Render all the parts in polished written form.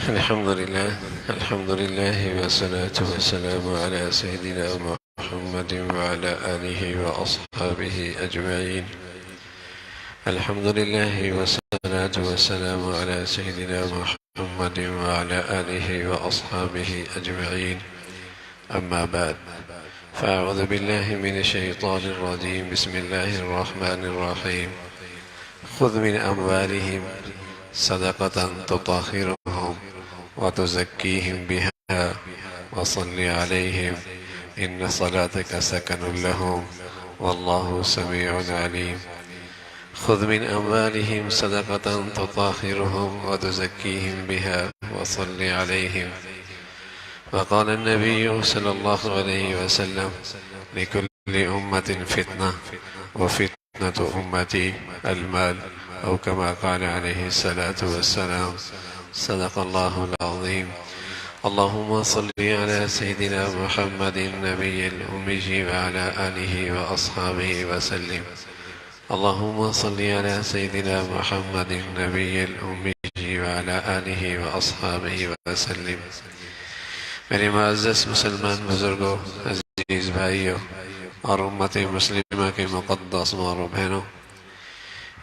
الحمد لله والصلاة والسلام على سيدنا محمد وعلى آله وأصحابه أجمعين. الحمد لله والصلاة والسلام على سيدنا محمد وعلى آله وأصحابه أجمعين. أما بعد، فأعوذ بالله من الشيطان الرجيم. بسم الله الرحمن الرحيم. خذ من أموالهم صدقة تطهرهم وتزكيهم بها وصل عليهم إن صلاتك سكن لهم والله سميع عليم. خذ من أموالهم صدقة تطهرهم وتزكيهم بها وصل عليهم. وقال النبي صلى الله عليه وسلم: لكل أمة فتنة وفتنة أمتي المال، أو كما قال عليه الصلاة والسلام. صدق الله العظيم. اللهم صل على سيدنا محمد النبي الأمي وعلى آله وأصحابه وسلم. اللهم صل على سيدنا محمد النبي الأمي وعلى آله وأصحابه وسلم. میرے معزز مسلمان بزرگوں، عزیز بھائیوں اور امت مسلمہ کے مقدس ماں و بہنوں،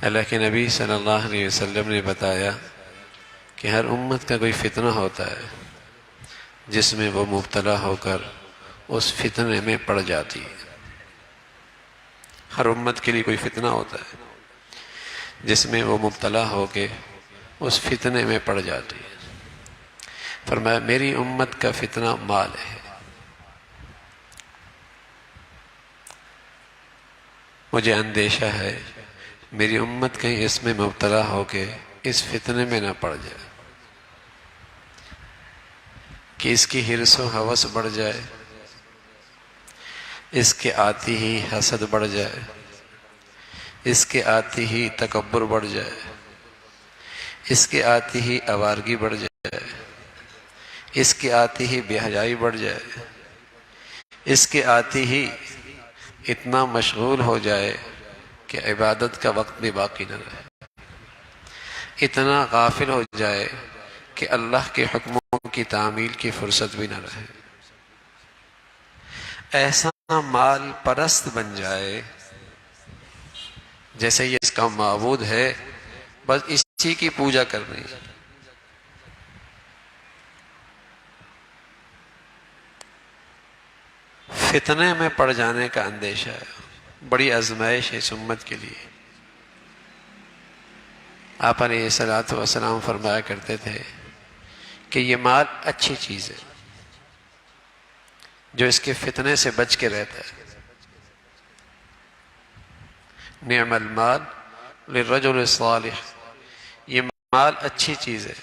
اللہ کے نبی صلی اللہ علیہ وسلم نے بتایا کہ ہر امت کا کوئی فتنہ ہوتا ہے جس میں وہ مبتلا ہو کر اس فتنے میں پڑ جاتی ہے۔ ہر امت کے لیے کوئی فتنہ ہوتا ہے جس میں وہ مبتلا ہو کے اس فتنے میں پڑ جاتی ہے۔ فرمایا میری امت کا فتنہ مال ہے۔ مجھے اندیشہ ہے میری امت کہیں اس میں مبتلا ہو کے اس فتنے میں نہ پڑ جائے کہ اس کی حرص و ہوس بڑھ جائے، اس کے آتی ہی حسد بڑھ جائے، اس کے آتی ہی تکبر بڑھ جائے، اس کے آتی ہی آوارگی بڑھ جائے، اس کے آتی ہی بے حیائی بڑھ جائے، اس کے آتی ہی اتنا مشغول ہو جائے کہ عبادت کا وقت بھی باقی نہ رہے، اتنا غافل ہو جائے کہ اللہ کے حکموں کی تعمیل کی فرصت بھی نہ رہے، ایسا مال پرست بن جائے جیسے یہ اس کا معبود ہے، بس اسی کی پوجا کرنی ہے۔ فتنے میں پڑ جانے کا اندیشہ ہے، بڑی آزمائش ہے اس امت کے لیے۔ آپ علیہ الصلوۃ والسلام فرمایا کرتے تھے کہ یہ مال اچھی چیز ہے جو اس کے فتنے سے بچ کے رہتا ہے۔ نعم المال للرجل الصالح، یہ مال اچھی چیز ہے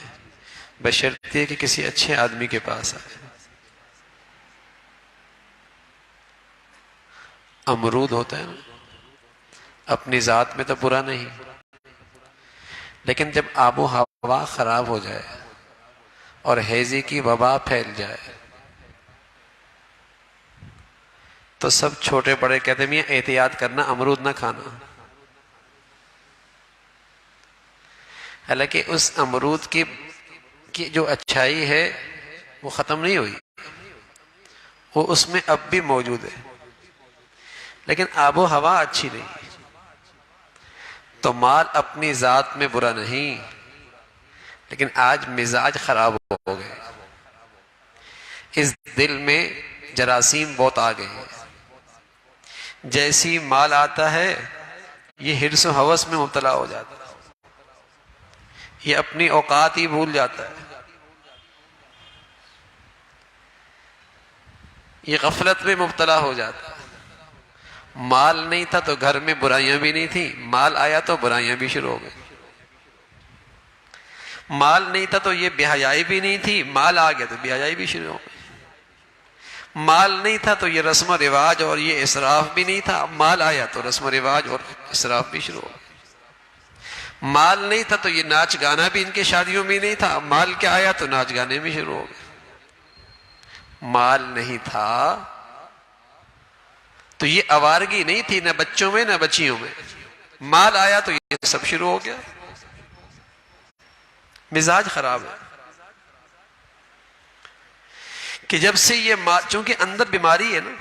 بشرطیہ کہ کسی اچھے آدمی کے پاس آئے۔ امرود ہوتا ہے نا، اپنی ذات میں تو برا نہیں، لیکن جب آب و ہوا خراب ہو جائے اور ہیضے کی وبا پھیل جائے تو سب چھوٹے بڑے کہتے ہیں میاں احتیاط کرنا، امرود نہ کھانا۔ حالانکہ اس امرود کی جو اچھائی ہے وہ ختم نہیں ہوئی، وہ اس میں اب بھی موجود ہے، لیکن آب و ہوا اچھی نہیں۔ تو مال اپنی ذات میں برا نہیں، لیکن آج مزاج خراب ہو گئے، اس دل میں جراثیم بہت آ گئے ہیں۔ جیسی مال آتا ہے یہ حرص و ہوس میں مبتلا ہو جاتا ہے، یہ اپنی اوقات ہی بھول جاتا ہے، یہ غفلت میں مبتلا ہو جاتا ہے۔ مال نہیں تھا تو گھر میں برائیاں بھی نہیں تھیں، مال آیا تو برائیاں بھی شروع ہو گئی۔ مال نہیں تھا تو یہ بے حیائی بھی نہیں تھی، مال آ گیا تو بے حیائی بھی شروع ہو گئی۔ مال نہیں تھا تو یہ رسم و رواج اور یہ اسراف بھی نہیں تھا، مال آیا تو رسم و رواج اور اسراف بھی شروع ہو گئی۔ مال نہیں تھا تو یہ ناچ گانا بھی ان کے شادیوں میں نہیں تھا، مال کیا آیا تو ناچ گانے بھی شروع ہو گئے۔ مال نہیں تھا تو یہ آوارگی نہیں تھی، نہ بچوں میں نہ بچیوں میں، مال آیا تو یہ سب شروع ہو گیا۔ مزاج خراب ہے۔ کہ جب سے یہ مال، چونکہ اندر بیماری ہے نا،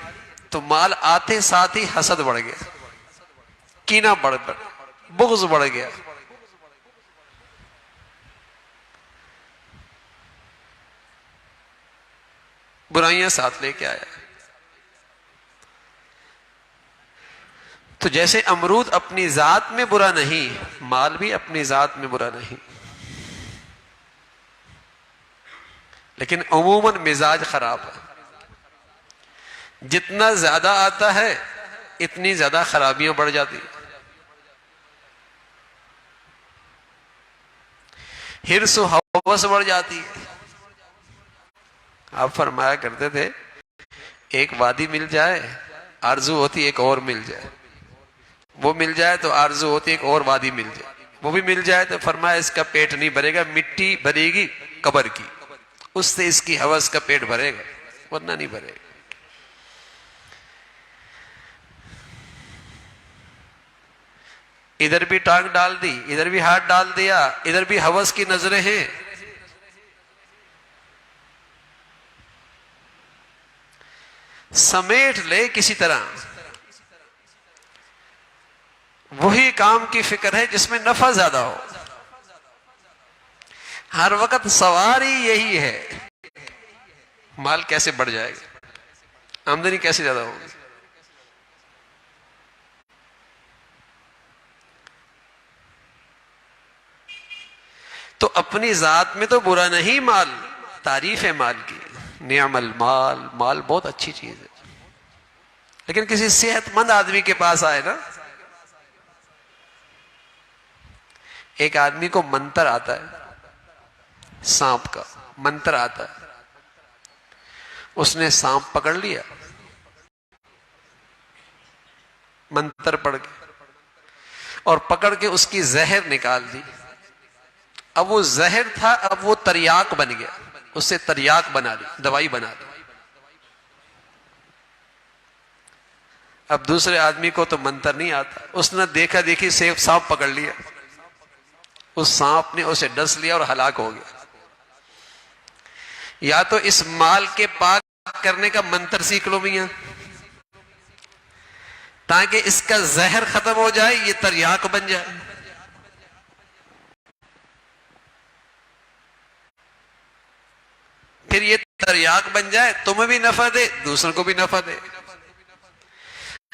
تو مال آتے ساتھ ہی حسد بڑھ گیا، کینہ بڑھ گیا، بغض بڑھ گیا، برائیاں ساتھ لے کے آیا۔ تو جیسے امرود اپنی ذات میں برا نہیں، مال بھی اپنی ذات میں برا نہیں، لیکن عموماً مزاج خراب ہے، جتنا زیادہ آتا ہے اتنی زیادہ خرابیاں بڑھ جاتی، حرص و ہوس بڑھ جاتی ہے۔ آپ فرمایا کرتے تھے ایک وادی مل جائے آرزو ہوتی ایک اور مل جائے، وہ مل جائے تو آرزو ہوتی ایک اور وادی مل جائے، وہ بھی مل جائے تو فرمایا اس کا پیٹ نہیں بھرے گا، مٹی بھرے گی قبر کی، اس سے اس کی ہوس کا پیٹ بھرے گا، ورنہ نہیں بھرے گا۔ ادھر بھی ٹانگ ڈال دی، ادھر بھی ہاتھ ڈال دیا، ادھر بھی ہوس کی نظریں ہیں، سمیٹ لے کسی طرح، وہی کام کی فکر ہے جس میں نفع زیادہ ہو، ہر وقت سواری یہی ہے، مال کیسے بڑھ جائے گا، آمدنی کیسے زیادہ ہوگی۔ تو اپنی ذات میں تو برا نہیں مال، تعریف ہے مال کی، نعم المال، مال بہت اچھی چیز ہے، لیکن کسی صحت مند آدمی کے پاس آئے نا، ایک آدمی کو منتر آتا ہے، سانپ کا منتر آتا ہے، اس نے سانپ پکڑ لیا منتر پڑھ کے، اور پکڑ کے اس کی زہر نکال دی، اب وہ زہر تھا، اب وہ تریاک بن گیا، اس سے تریاک بنا لی، دوائی بنا لی۔ اب دوسرے آدمی کو تو منتر نہیں آتا، اس نے دیکھا دیکھی سے سانپ پکڑ لیا، اس سانپ نے اسے ڈس لیا اور ہلاک ہو گیا۔ یا تو اس مال کے پاک کرنے کا منتر سیکھ لو میاں، تاکہ اس کا زہر ختم ہو جائے، یہ تریاک بن جائے، پھر یہ تریاک بن جائے، تمہیں بھی نفع دے، دوسروں کو بھی نفع دے۔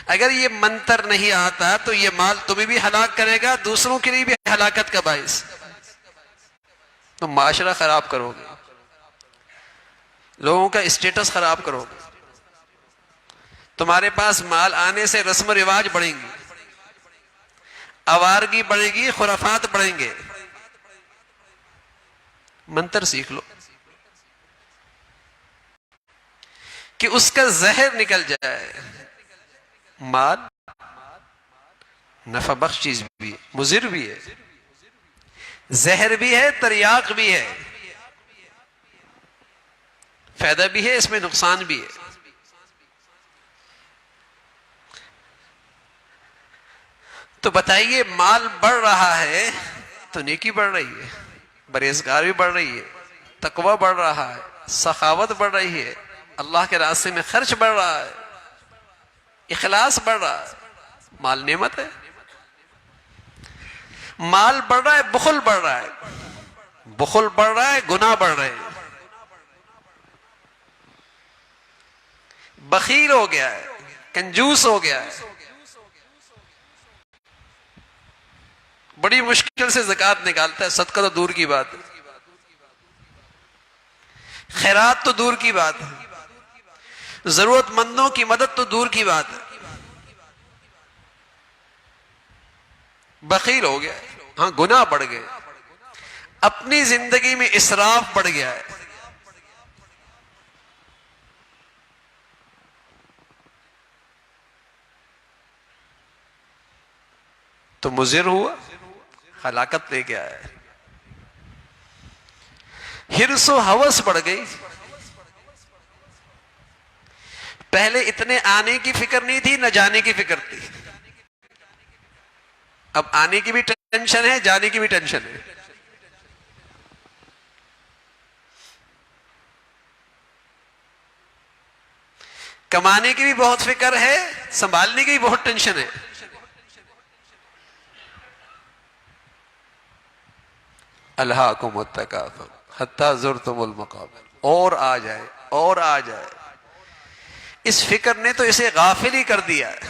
اگر یہ منتر نہیں آتا تو یہ مال تمہیں بھی ہلاک کرے گا، دوسروں کے لیے بھی ہلاکت کا باعث، تو معاشرہ خراب کرو گے، لوگوں کا اسٹیٹس خراب کرو گے، تمہارے پاس مال آنے سے رسم و رواج بڑھیں گی، آوارگی بڑھے گی، خرافات بڑھیں گے۔ منتر سیکھ لو کہ اس کا زہر نکل جائے۔ مال نفع بخش چیز بھی ہے، مضر بھی ہے، زہر بھی ہے، تریاق بھی ہے، فائدہ بھی ہے، اس میں نقصان بھی ہے۔ تو بتائیے مال بڑھ رہا ہے تو نیکی بڑھ رہی ہے، پرہیزگاری بھی بڑھ رہی ہے، تقوی بڑھ رہا ہے، سخاوت بڑھ رہی ہے، اللہ کے راستے میں خرچ بڑھ رہا ہے، اخلاص بڑھ رہا ہے، مال نعمت ہے۔ مال بڑھ رہا ہے، بخل بڑھ رہا ہے، بخل بڑھ رہا ہے، گناہ بڑھ رہے ہیں، بخیل ہو گیا ہے، کنجوس ہو گیا ہے، بڑی مشکل سے زکوٰۃ نکالتا ہے، صدقہ تو دور کی بات ہے، خیرات تو دور کی بات ہے، ضرورت مندوں کی مدد تو دور کی بات ہے، بخیل ہو گیا ہے۔ ہاں گناہ بڑھ گئے، اپنی زندگی میں اسراف بڑھ گیا ہے، تو مضر ہوا، ہلاکت لے کے آیا ہے۔ حرص و ہوس بڑھ گئی، پہلے اتنے آنے کی فکر نہیں تھی، نہ جانے کی فکر تھی، اب آنے کی بھی ٹینشن ہے، جانے کی بھی ٹینشن ہے۔ کمانے کی بھی بہت فکر ہے، سنبھالنے کی بھی بہت ٹینشن ہے. الہاکم التکاثر حتی زرتم المقابر. اور آ جائے اور آ جائے. اس فکر نے تو اسے غافل ہی کر دیا ہے.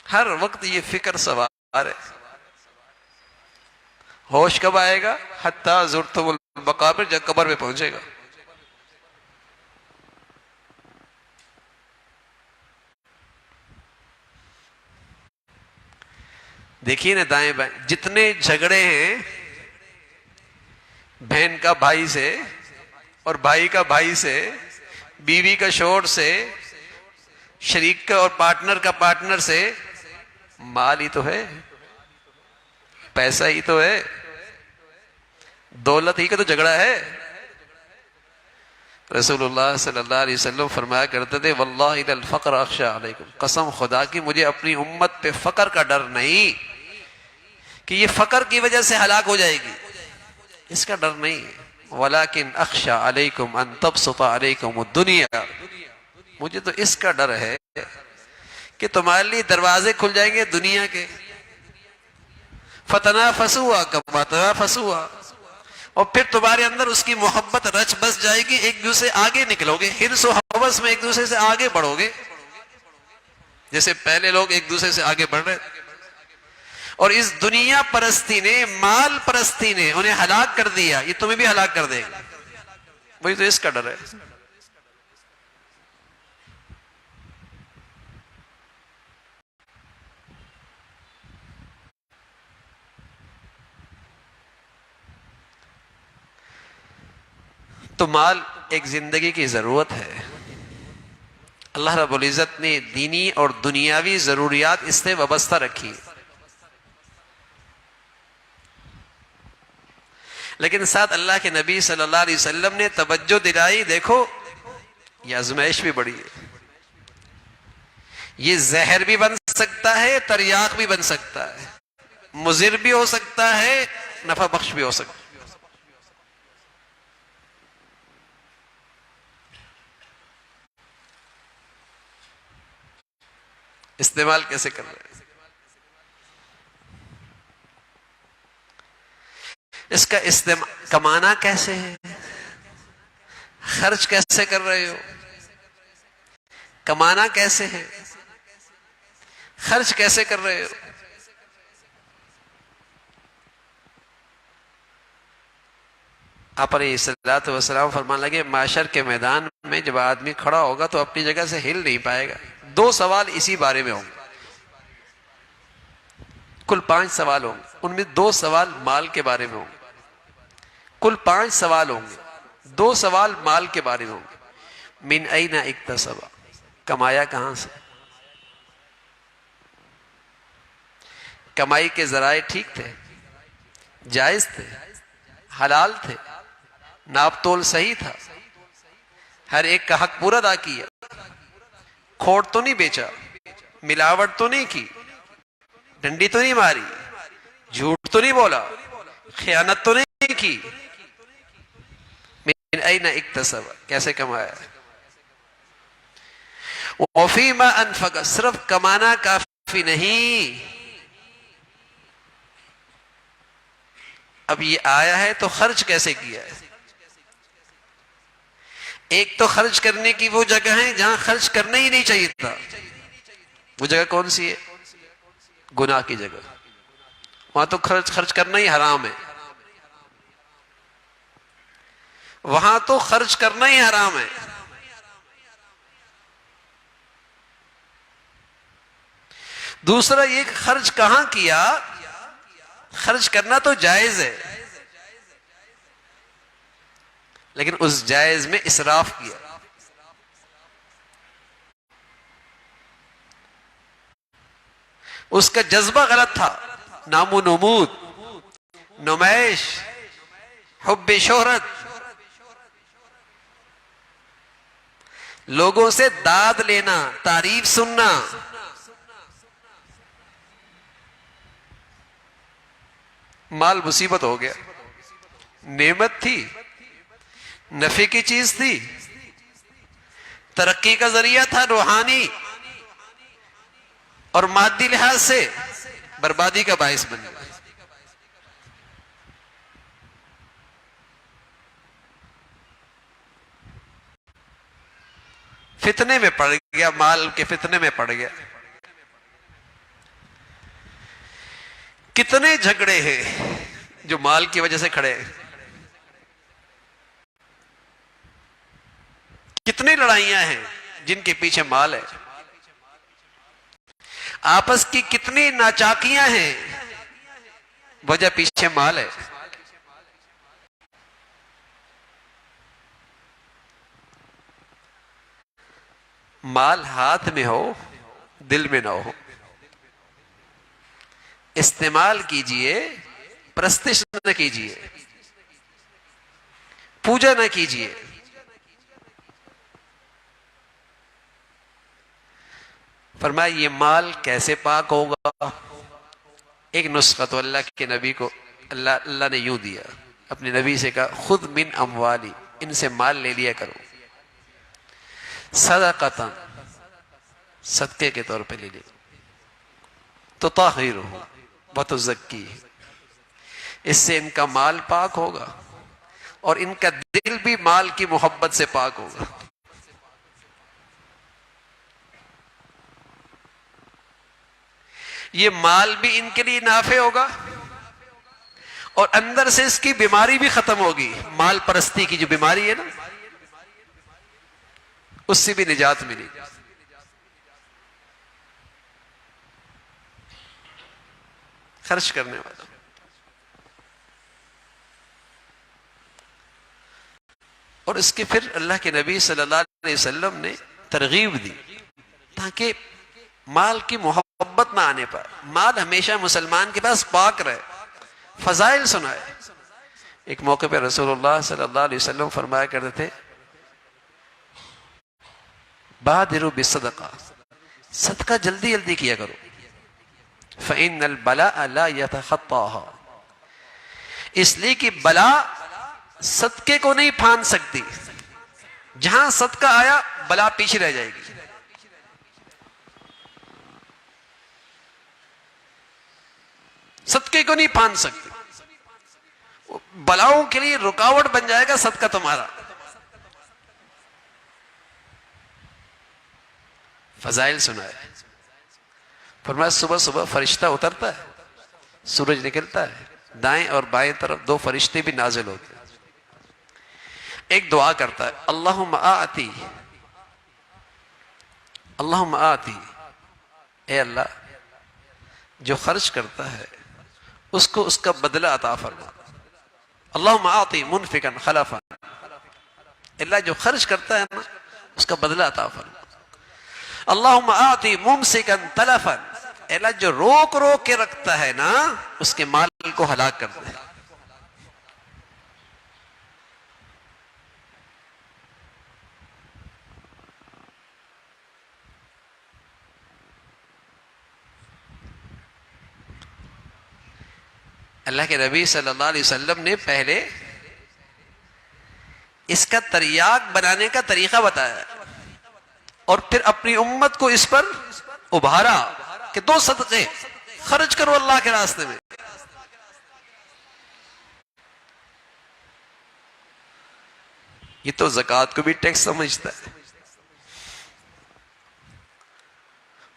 ہر وقت یہ فکر سوار ہے. ہوش کب آئے گا؟ حتی زرتم المقابر، جب قبر میں پہنچے گا. دیکھیے نا دائیں بائیں جتنے جھگڑے ہیں بہن کا بھائی سے اور بھائی کا بھائی سے، بیوی کا شوہر سے، شریک کا اور پارٹنر کا پارٹنر سے، مال ہی تو ہے، پیسہ ہی تو ہے، دولت ہی کا تو جھگڑا ہے. رسول اللہ صلی اللہ علیہ وسلم فرمایا کرتے تھے واللہ الا الفقر اخشى علیکم، قسم خدا کی مجھے اپنی امت پہ فقر کا ڈر نہیں کہ یہ فقر کی وجہ سے ہلاک ہو جائے گی، اس کا ڈر نہیں. ولیکن اخشى علیکم ان تبسط علیکم الدنیا، مجھے تو اس کا ڈر ہے کہ تمہارے لیے دروازے کھل جائیں گے دنیا کے. فتنافسوا کما تنافسوا، اور پھر تمہارے اندر اس کی محبت رچ بس جائے گی، ایک دوسرے آگے نکلو گے، حرص و ہوس میں ایک دوسرے سے آگے بڑھو گے، جیسے پہلے لوگ ایک دوسرے سے آگے بڑھ رہے تھے. اور اس دنیا پرستی نے، مال پرستی نے انہیں ہلاک کر دیا، یہ تمہیں بھی ہلاک کر دے گا. وہی تو اس کا ڈر ہے. تو مال ایک زندگی کی ضرورت ہے. اللہ رب العزت نے دینی اور دنیاوی ضروریات اس سے وابستہ رکھی، لیکن ساتھ اللہ کے نبی صلی اللہ علیہ وسلم نے توجہ دلائی، دیکھو یہ آزمائش بھی بڑی ہے، یہ زہر بھی بن سکتا ہے، تریاق بھی بن سکتا ہے، مضر بھی ہو سکتا ہے، نفع بخش بھی ہو سکتا ہے. استعمال کیسے کر رہے ہیں، اس کا استعمال کمانا کیسے ہے، خرچ کیسے کر رہے ہو، کمانا کیسے ہے، خرچ کیسے کر رہے ہو. آپ علیہ الصلوۃ والسلام فرمان لگے معاشر کے میدان میں جب آدمی کھڑا ہوگا تو اپنی جگہ سے ہل نہیں پائے گا. 2 سوال اسی بارے میں ہوں گے، کل 5 سوال ہوں گے، ان میں 2 سوال مال کے بارے میں ہوں گے. کل 5 سوال ہوں گے، 2 سوال مال کے بارے میں ہوں گے. من این اکتسب، کمایا کہاں سے، کمائی کے ذرائع ٹھیک تھے، جائز تھے، حلال تھے، ناپ تول صحیح تھا، ہر ایک کا حق پورا ادا کیا، کھوٹ تو نہیں بیچا، ملاوٹ تو نہیں کی، ڈنڈی تو نہیں ماری، جھوٹ تو نہیں بولا، خیانت تو نہیں کی. من این اکتسب، کیسے کمایا. وفیما انفق، صرف کمانا کافی نہیں، اب یہ آیا ہے تو خرچ کیسے کیا ہے. ایک تو خرچ کرنے کی وہ جگہ ہے جہاں خرچ کرنا ہی نہیں چاہیے تھا، وہ جگہ کون سی ہے؟ گناہ کی جگہ، وہاں تو خرچ کرنا ہی حرام ہے، وہاں تو خرچ کرنا ہی حرام ہے. دوسرا یہ خرچ کہاں کیا، خرچ کرنا تو جائز ہے لیکن اس جائز میں اسراف کیا. اس کا جذبہ غلط تھا، نام و نمود، نمائش، حب شہرت، لوگوں سے داد لینا، تعریف سننا. مال مصیبت ہو گیا، نعمت تھی نفع کی چیز تھی، ترقی کا ذریعہ تھا روحانی، اور مادی لحاظ سے بربادی کا باعث بن گیا۔ فتنے میں پڑ گیا، مال کے فتنے میں پڑ گیا۔ کتنے جھگڑے ہیں جو مال کی وجہ سے کھڑے ہیں، کتنی لڑائیاں ہیں جن کے پیچھے مال ہے، آپس کی کتنی ناچاکیاں ہیں، وجہ پیچھے مال ہے۔ مال ہاتھ میں ہو، دل میں نہ ہو، استعمال کیجئے، پرستش نہ کیجئے، پوجا نہ کیجئے۔ فرمایا یہ مال کیسے پاک ہوگا؟ ایک نسخہ تو اللہ کے نبی کو اللہ نے یوں دیا، اپنے نبی سے کہا خود من اموالی، ان سے مال لے لیا کرو، صدقۃ، صدقے کے طور پہ لے لیا، تطہرہ وتزکیہ، اس سے ان کا مال پاک ہوگا اور ان کا دل بھی مال کی محبت سے پاک ہوگا۔ یہ مال بھی ان کے لیے نافع ہوگا اور اندر سے اس کی بیماری بھی ختم ہوگی، مال پرستی کی جو بیماری ہے نا، اس سے بھی نجات ملی۔ خرچ کرنے والا، اور اس کے پھر اللہ کے نبی صلی اللہ علیہ وسلم نے ترغیب دی تاکہ مال کی محبت نہ آنے پائے، مال ہمیشہ مسلمان کے پاس پاک رہے، فضائل سنائے۔ ایک موقع پہ رسول اللہ صلی اللہ علیہ وسلم فرمایا کرتے تھے بادروا بالصدقہ، صدقہ جلدی جلدی کیا کرو، فإن البلاء لا يتخطاها، اس لیے کہ بلا صدقے کو نہیں پھان سکتی، جہاں صدقہ آیا بلا پیچھے رہ جائے گی۔ صدقے کو نہیں پھان سکتی، بلاؤں کے لیے رکاوٹ بن جائے گا صدقہ تمہارا۔ فضائل سنائے، فرمایا صبح صبح فرشتہ اترتا ہے، سورج نکلتا ہے، دائیں اور بائیں طرف دو فرشتے بھی نازل ہوتے ہیں، ایک دعا کرتا ہے اللہم آتی، اللہم آتی، اے اللہ جو خرچ کرتا ہے اس کو اس کا بدلہ عطا فرما، اللہم آتی منفقا خلفا، اللہ جو خرچ کرتا ہے نا اس کا بدلہ عطا فرما، اللہم آتی ممسکا تلفا، اللہ جو روک روک کے رکھتا ہے نا اس کے مال کو ہلاک کرتا ہے۔ اللہ کے نبی صلی اللہ علیہ وسلم نے پہلے اس کا تریاق بنانے کا طریقہ بتایا اور پھر اپنی امت کو اس پر ابھارا کہ دو صدقے خرچ کرو اللہ کے راستے میں۔ یہ تو زکوٰۃ کو بھی ٹیکس سمجھتا ہے،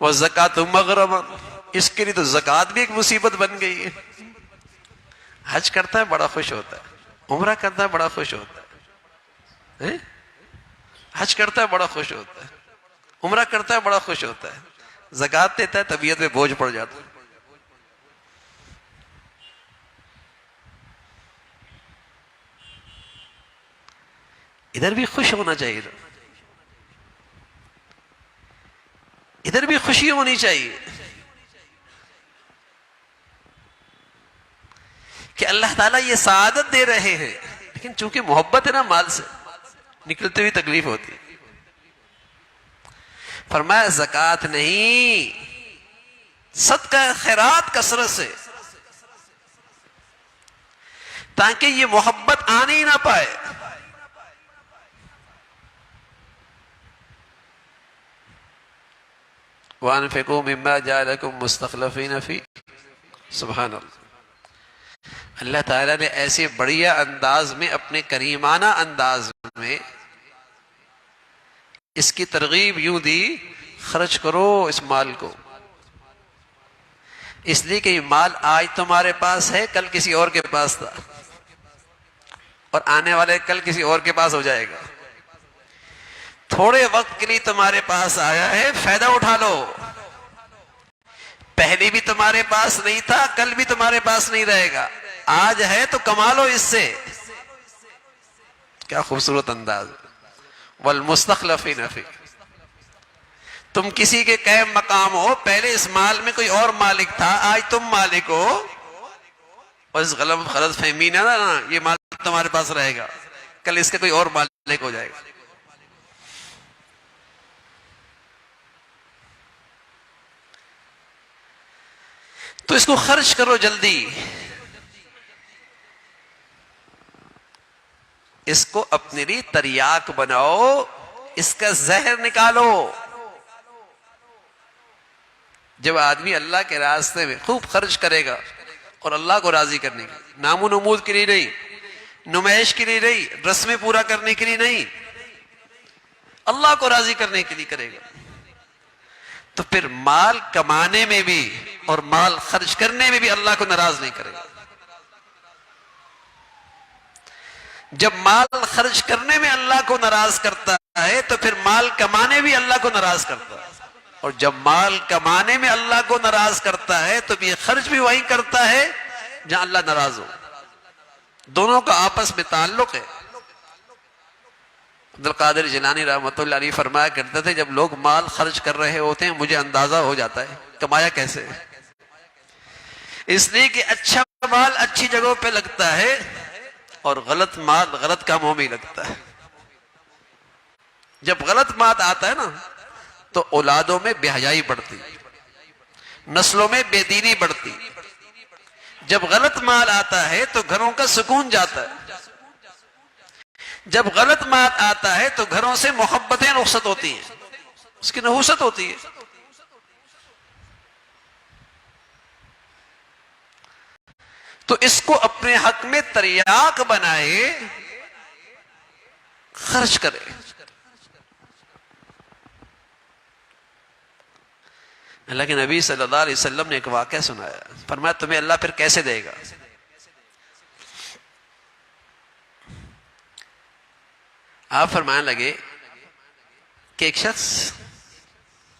وَالزَّكَاةُ مَغْرَمًا، اس کے لیے تو زکوٰۃ بھی ایک مصیبت بن گئی ہے۔ حج کرتا ہے بڑا خوش ہوتا ہے، عمرہ کرتا ہے بڑا خوش ہوتا ہے، حج کرتا ہے بڑا خوش ہوتا ہے، عمرہ کرتا ہے بڑا خوش ہوتا ہے، زکوٰۃ دیتا ہے طبیعت میں بوجھ پڑ جاتا ہے۔ ادھر بھی خوش ہونا چاہیے، ادھر بھی خوشی ہونی چاہیے کہ اللہ تعالیٰ یہ سعادت دے رہے ہیں، لیکن چونکہ محبت ہے نا مال سے نکلتے ہوئی تکلیف ہوتی ہے۔ فرمایا زکوٰۃ نہیں، صدقہ خیرات کثرت سے، تاکہ یہ محبت آنے ہی نہ پائے۔ وَأَنفِقُوا مِمَّا جَعَلَكُم مُسْتَخْلَفِينَ فِيهِ۔ سبحان اللہ، اللہ تعالیٰ نے ایسے بڑھیا انداز میں، اپنے کریمانہ انداز میں اس کی ترغیب یوں دی، خرچ کرو اس مال کو، اس لیے کہ یہ مال آج تمہارے پاس ہے، کل کسی اور کے پاس تھا، اور آنے والے کل کسی اور کے پاس ہو جائے گا۔ تھوڑے وقت کے لیے تمہارے پاس آیا ہے، فائدہ اٹھا لو۔ پہلے بھی تمہارے پاس نہیں تھا، کل بھی تمہارے پاس نہیں رہے گا، آج ہے تو کما لو اس سے۔ کیا خوبصورت انداز۔ وَالْمُسْتَخْلَفِينَ فِيهِ، تم کسی کے قائم مقام ہو، پہلے اس مال میں کوئی اور مالک تھا، آج تم مالک ہو، اور اس غلط فہمی نہ نا، یہ مال تمہارے پاس رہے گا، کل اس کا کوئی اور مالک ہو جائے گا۔ تو اس کو خرچ کرو جلدی، اس کو اپنے لیے تریاک بناؤ، اس کا زہر نکالو۔ جب آدمی اللہ کے راستے میں خوب خرچ کرے گا، اور اللہ کو راضی کرنے کے لیے، نام و نمود کے لیے نہیں، نمائش کے لیے نہیں، رسمیں پورا کرنے کے لیے نہیں، اللہ کو راضی کرنے کے لیے کرے گا، تو پھر مال کمانے میں بھی اور مال خرچ کرنے میں بھی اللہ کو ناراض نہیں کرے گا۔ جب مال خرچ کرنے میں اللہ کو ناراض کرتا ہے تو پھر مال کمانے بھی اللہ کو ناراض کرتا ہے، اور جب مال کمانے میں اللہ کو ناراض کرتا ہے تو یہ خرچ بھی وہی کرتا ہے جہاں اللہ ناراض ہو۔ دونوں کا آپس میں تعلق ہے۔ عبدالقادر جیلانی رحمۃ اللہ علیہ فرمایا کرتے تھے، جب لوگ مال خرچ کر رہے ہوتے ہیں مجھے اندازہ ہو جاتا ہے کمایا کیسے ہے، اس لیے کہ اچھا مال اچھی جگہوں پہ لگتا ہے، اور غلط مال غلط کاموں میں لگتا ہے۔ جب غلط مال آتا ہے نا تو اولادوں میں بے حیائی بڑھتی، نسلوں میں بے دینی بڑھتی۔ جب غلط مال آتا ہے تو گھروں کا سکون جاتا ہے، جب غلط مال آتا ہے تو گھروں سے محبتیں رخصت ہوتی ہیں، اس کی نحوست ہوتی ہے۔ تو اس کو اپنے حق میں تریاک بنائے، خرچ کرے۔ اللہ کے نبی صلی اللہ علیہ وسلم نے ایک واقعہ سنایا، فرمایا تمہیں اللہ پھر کیسے دے گا؟ آپ فرمانے لگے کہ ایک شخص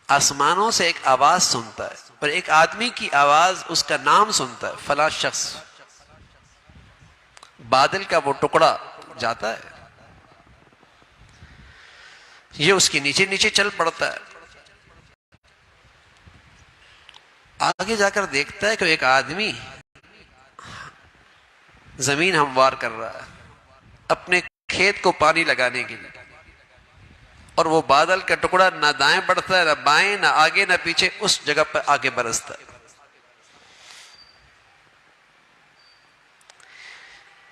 آسمانوں سے ایک آواز سنتا ہے، اور ایک آدمی کی آواز، اس کا نام سنتا ہے، فلاں شخص۔ بادل کا وہ ٹکڑا جاتا ہے، یہ اس کے نیچے نیچے چل پڑتا ہے، آگے جا کر دیکھتا ہے کہ ایک آدمی زمین ہموار کر رہا ہے اپنے کھیت کو پانی لگانے کے لیے، اور وہ بادل کا ٹکڑا نہ دائیں بڑھتا ہے، نہ بائیں، نہ آگے نہ پیچھے، اس جگہ پر آگے برستا ہے۔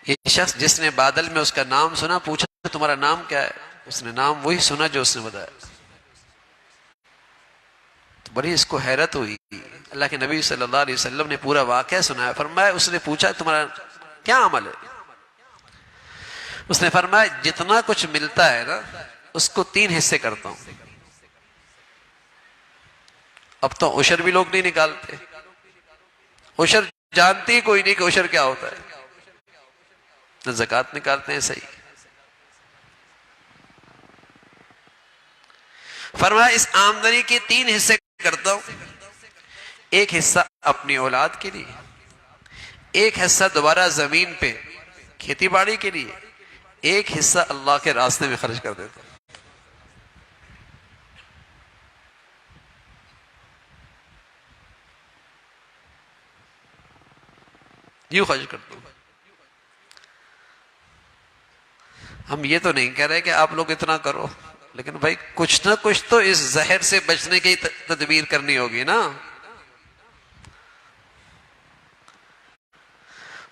یہ شخص جس نے بادل میں اس کا نام سنا، پوچھا تمہارا نام کیا ہے؟ اس نے نام وہی سنا جو اس نے بتایا۔ بڑی اس کو حیرت ہوئی، اللہ کے نبی صلی اللہ علیہ وسلم نے پورا واقعہ سنایا۔ فرمایا، اس نے پوچھا تمہارا کیا عمل ہے؟ اس نے فرمایا جتنا کچھ ملتا ہے نا اس کو 3 حصے کرتا ہوں۔ اب تو عشر بھی لوگ نہیں نکالتے، عشر جانتے ہی کوئی نہیں کہ عشر کیا ہوتا ہے، نہ زکوٰۃ نکالتے ہیں صحیح۔ فرمایا اس آمدنی کے 3 حصے کرتا ہوں، ایک حصہ اپنی اولاد کے لیے، ایک حصہ دوبارہ زمین پہ کھیتی باڑی کے لیے، ایک حصہ اللہ کے راستے میں خرچ کر دیتا ہوں۔ یوں خرچ کرتا ہوں۔ ہم یہ تو نہیں کہہ رہے کہ آپ لوگ اتنا کرو، لیکن بھائی کچھ نہ کچھ تو اس زہر سے بچنے کی تدبیر کرنی ہوگی نا،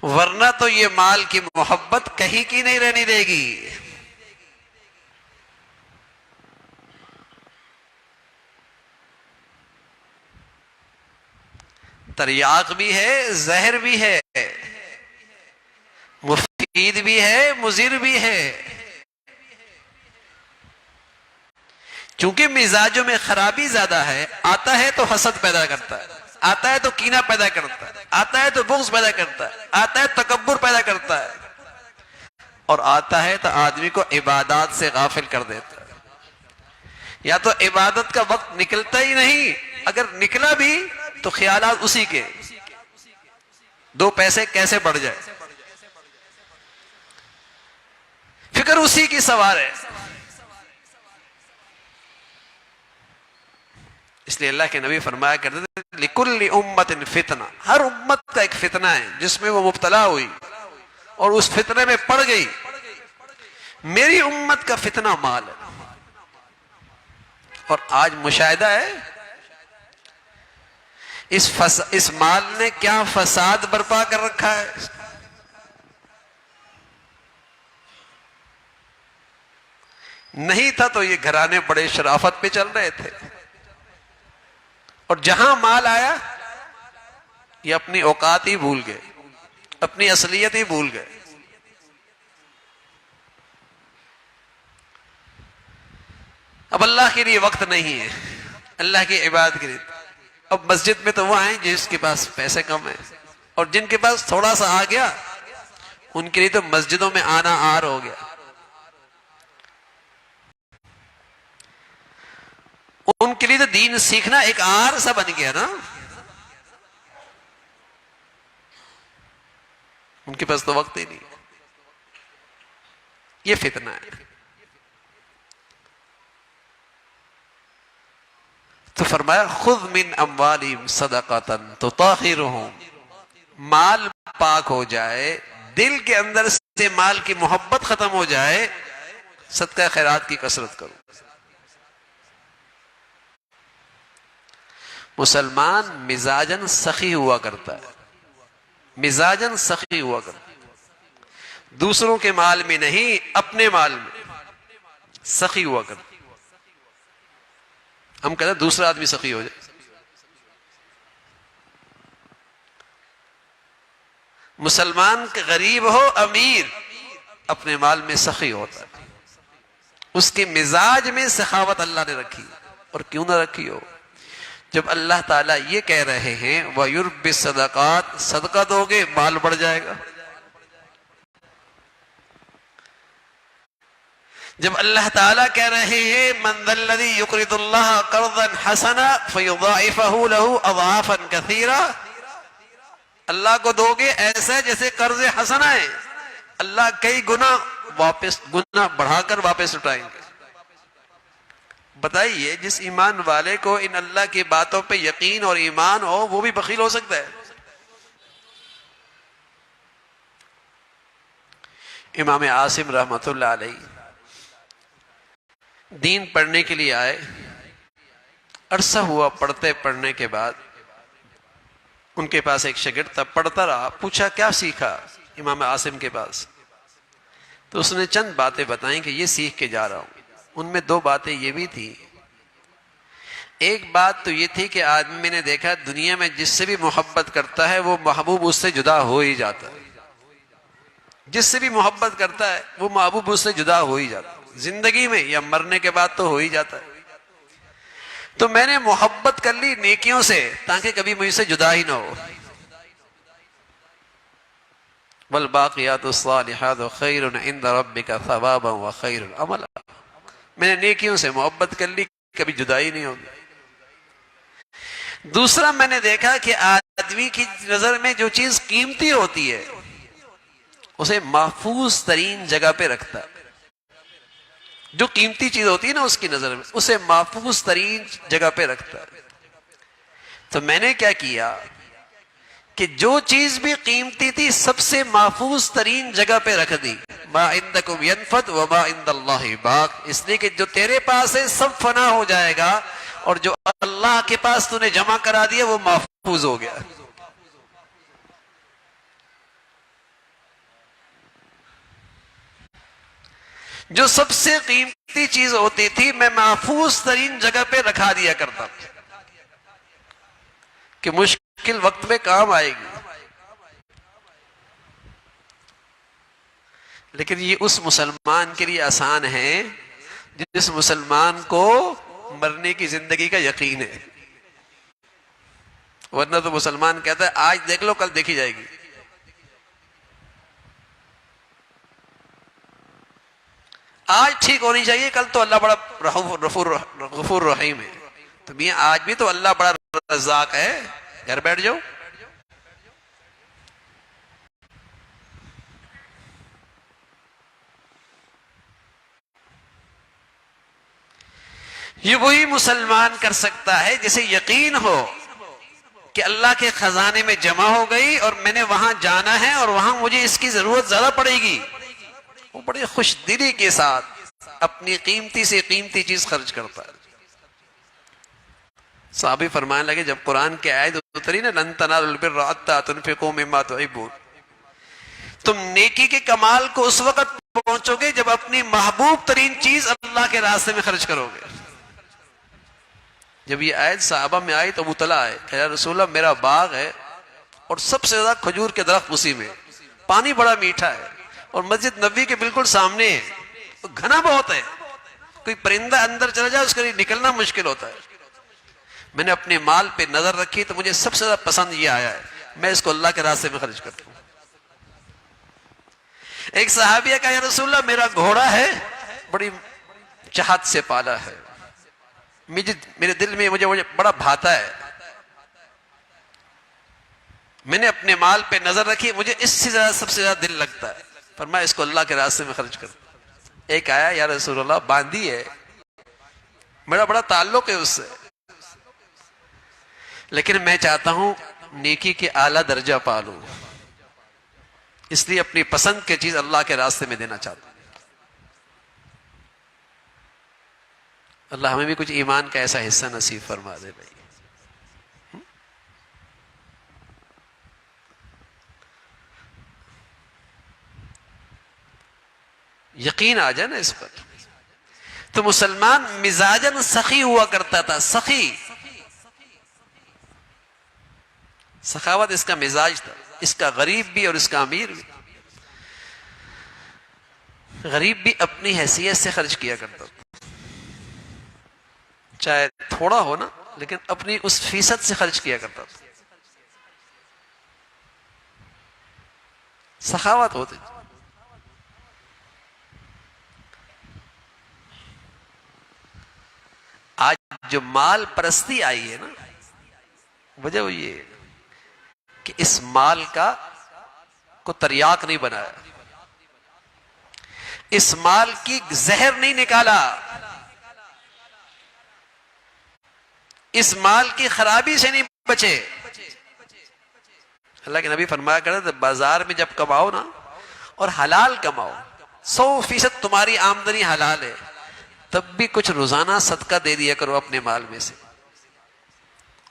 ورنہ تو یہ مال کی محبت کہیں کی نہیں رہنی دے گی۔ تریاق بھی ہے، زہر بھی ہے، مفید بھی ہے، مضر بھی ہے۔ چونکہ مزاجوں میں خرابی زیادہ ہے، آتا ہے تو حسد پیدا کرتا ہے، آتا ہے تو کینہ پیدا کرتا ہے، آتا ہے تو بغض پیدا کرتا ہے، آتا ہے تکبر پیدا کرتا ہے، اور آتا ہے تو آدمی کو عبادات سے غافل کر دیتا ہے۔ یا تو عبادت کا وقت نکلتا ہی نہیں، اگر نکلا بھی تو خیالات اسی کے، دو پیسے کیسے بڑھ جائے، فکر اسی کی سوار ہے۔ اس لیے اللہ کے نبی فرمایا کرتے تھے لِكُلِّ أُمَّةٍ فِتْنَةٌ، ہر امت کا ایک فتنہ ہے جس میں وہ مبتلا ہوئی اور اس فتنے میں پڑ گئی۔ میری امت کا فتنہ مال ہے، اور آج مشاہدہ ہے اس مال نے کیا فساد برپا کر رکھا ہے۔ نہیں تھا تو یہ گھرانے بڑے شرافت پہ چل رہے تھے، اور جہاں مال آیا یہ اپنی اوقات ہی بھول گئے، اپنی اصلیت ہی بھول گئے۔ اب اللہ کے لیے وقت نہیں ہے، اللہ کی عبادت کے لیے۔ اب مسجد میں تو وہ آئیں جس کے پاس پیسے کم ہیں، اور جن کے پاس تھوڑا سا آ گیا ان کے لیے تو مسجدوں میں آنا آر ہو گیا۔ ان کے لیے تو دین سیکھنا ایک آر سا بن گیا نا، ان کے پاس تو وقت ہی نہیں۔ یہ فتنہ ہے۔ تو فرمایا خذ من اموالہم صدقۃ تطہرہم، مال پاک ہو جائے، دل کے اندر سے مال کی محبت ختم ہو جائے، صدقہ خیرات کی کثرت کرو۔ مسلمان مزاجن سخی ہوا کرتا ہے، مزاجن سخی ہوا کرتا ہے، دوسروں کے مال میں نہیں اپنے مال میں سخی ہوا کرتا ہے۔ ہم کہتے ہیں دوسرا آدمی سخی ہو جائے۔ مسلمان کے غریب ہو امیر اپنے مال میں سخی ہوتا ہے، اس کے مزاج میں سخاوت اللہ نے رکھی، اور کیوں نہ رکھی ہو۔ جب اللہ تعالیٰ یہ کہہ رہے ہیں وَيُرْبِ الصَّدَقَاتِ، صدقہ دو گے مال بڑھ جائے گا۔ جب اللہ تعالیٰ کہہ رہے ہیں مَنْ ذَا الَّذِي يُقْرِضُ اللَّهَ قَرْضًا حَسَنًا فَيُضَاعِفَهُ لَهُ أَضْعَافًا كَثِيرًا، اللہ کو دو گے ایسا جیسے قرض حسنہ ہے، اللہ کئی گنا بڑھا کر واپس اٹھائیں گے۔ بتائیے جس ایمان والے کو ان اللہ کی باتوں پہ یقین اور ایمان ہو وہ بھی بخیل ہو سکتا ہے؟ امام عاصم رحمۃ اللہ علیہ دین پڑھنے کے لیے آئے، عرصہ ہوا پڑھتے پڑھنے کے بعد ان کے پاس ایک شاگرد تھا، پڑھتا رہا، پوچھا کیا سیکھا امام عاصم کے پاس، تو اس نے چند باتیں بتائیں کہ یہ سیکھ کے جا رہا ہوں۔ ان میں دو باتیں یہ بھی تھی، ایک بات تو یہ تھی کہ آدمی نے دیکھا دنیا میں جس سے بھی محبت کرتا ہے وہ محبوب اس سے جدا ہو ہی جاتا ہے، جس سے بھی محبت کرتا ہے وہ محبوب اس سے جدا ہو ہی جاتا ہے، زندگی میں یا مرنے کے بعد تو ہو ہی جاتا ہے۔ تو میں نے محبت کر لی نیکیوں سے تاکہ کبھی مجھ سے جدا ہی نہ ہو۔ والباقیات الصالحات خیر عند ربک ثوابا وخیر عملا، میں نے نیکیوں سے محبت کر لی، کبھی جدائی نہیں ہوگی۔ دوسرا میں نے دیکھا کہ آدمی کی نظر میں جو چیز قیمتی ہوتی ہے اسے محفوظ ترین جگہ پہ رکھتا ہے، جو قیمتی چیز ہوتی ہے نا اس کی نظر میں اسے محفوظ ترین جگہ پہ رکھتا ہے۔ تو میں نے کیا کیا کہ جو چیز بھی قیمتی تھی سب سے محفوظ ترین جگہ پہ رکھ دی۔ ما عندکم ینفد وما عند اللہ باق، اس لیے کہ جو تیرے پاس ہے سب فنا ہو جائے گا، اور جو اللہ کے پاس تو نے جمع کرا دیا وہ محفوظ ہو گیا۔ جو سب سے قیمتی چیز ہوتی تھی میں محفوظ ترین جگہ پہ رکھا دیا کرتا کہ مشکل مشکل وقت میں کام آئے گی. لیکن یہ اس مسلمان کے لیے آسان ہے جس مسلمان کو مرنے کی زندگی کا یقین ہے. ورنہ تو مسلمان کہتا ہے آج دیکھ لو کل دیکھی جائے گی. آج ٹھیک ہونی چاہیے، کل تو اللہ بڑا غفور رحیم ہے. تو میاں آج بھی تو اللہ بڑا رزاق ہے، گھر بیٹھ جاؤ. یہ وہی مسلمان کر سکتا ہے جسے یقین ہو کہ اللہ کے خزانے میں جمع ہو گئی اور میں نے وہاں جانا ہے اور وہاں مجھے اس کی ضرورت زیادہ پڑے گی. وہ بڑی خوش دلی کے ساتھ اپنی قیمتی سے قیمتی چیز خرچ کرتا ہے. صحابی فرمانے لگے جب قرآن کی آیت اتری نا لن تنالوا البر حتی تنفقوا مما تحبون، تم نیکی کے کمال کو اس وقت پہنچو گے جب اپنی محبوب ترین چیز اللہ کے راستے میں خرچ کرو گے. جب یہ آیت صحابہ میں آئی تو ابو طلحہ آئے کہ یا رسول اللہ میرا باغ ہے اور سب سے زیادہ کھجور کے درخت اسی میں، پانی بڑا میٹھا ہے اور مسجد نبوی کے بالکل سامنے ہے، گھنا بہت ہے، کوئی پرندہ اندر چلا جائے اس کے لیے نکلنا مشکل ہوتا ہے. میں نے اپنے مال پہ نظر رکھی تو مجھے سب سے زیادہ پسند یہ آیا ہے، میں اس کو اللہ کے راستے میں خرچ کرتا ہوں. ایک صحابیہ کہا یا رسول اللہ میرا گھوڑا ہے، بڑی چاہت سے پالا ہے، میرے دل میں مجھے بڑا بھاتا ہے، میں نے اپنے مال پہ نظر رکھی، مجھے اس سے زیادہ سب سے زیادہ دل لگتا ہے، فرمایا اس کو اللہ کے راستے میں خرچ کرتا. ایک آیا یا رسول اللہ باندی ہے، میرا بڑا تعلق ہے اس سے، لیکن میں چاہتا ہوں نیکی کے اعلیٰ درجہ پالوں، اس لیے اپنی پسند کی چیز اللہ کے راستے میں دینا چاہتا ہوں. اللہ ہمیں بھی کچھ ایمان کا ایسا حصہ نصیب فرما دے بھائی. یقین آ جائے نا اس پر. تو مسلمان مزاجن سخی ہوا کرتا تھا، سخی، سخاوت اس کا مزاج تھا، اس کا غریب بھی اور اس کا امیر بھی. غریب بھی اپنی حیثیت سے خرچ کیا کرتا تھا، چاہے تھوڑا ہو نا، لیکن اپنی اس فیصد سے خرچ کیا کرتا تھا. سخاوت ہوتی. آج جو مال پرستی آئی ہے نا، وجہ وہ یہ ہے کہ اس مال کا کو تریاق نہیں بنایا، اس مال کی زہر نہیں نکالا، اس مال کی خرابی سے نہیں بچے. اللہ کے نبی فرمایا کرتے تھے بازار میں جب کماؤ نا اور حلال کماؤ، 100% تمہاری آمدنی حلال ہے، تب بھی کچھ روزانہ صدقہ دے دیا کرو اپنے مال میں سے.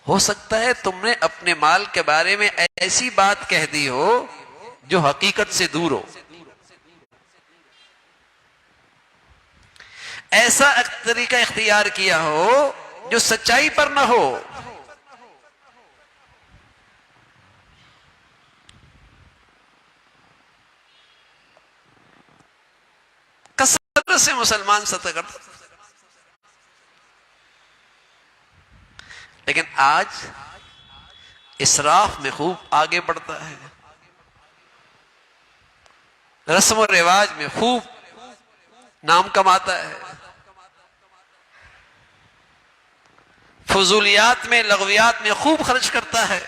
ہو سکتا ہے تم نے اپنے مال کے بارے میں ایسی بات کہہ دی ہو جو حقیقت سے دور ہو، ایسا طریقہ اختیار کیا ہو جو سچائی پر نہ ہو. کثرت سے مسلمان صدقہ کرتا، لیکن آج اسراف میں خوب آگے بڑھتا ہے، رسم و رواج میں خوب نام کماتا ہے، فضولیات میں لغویات میں خوب خرچ کرتا ہے.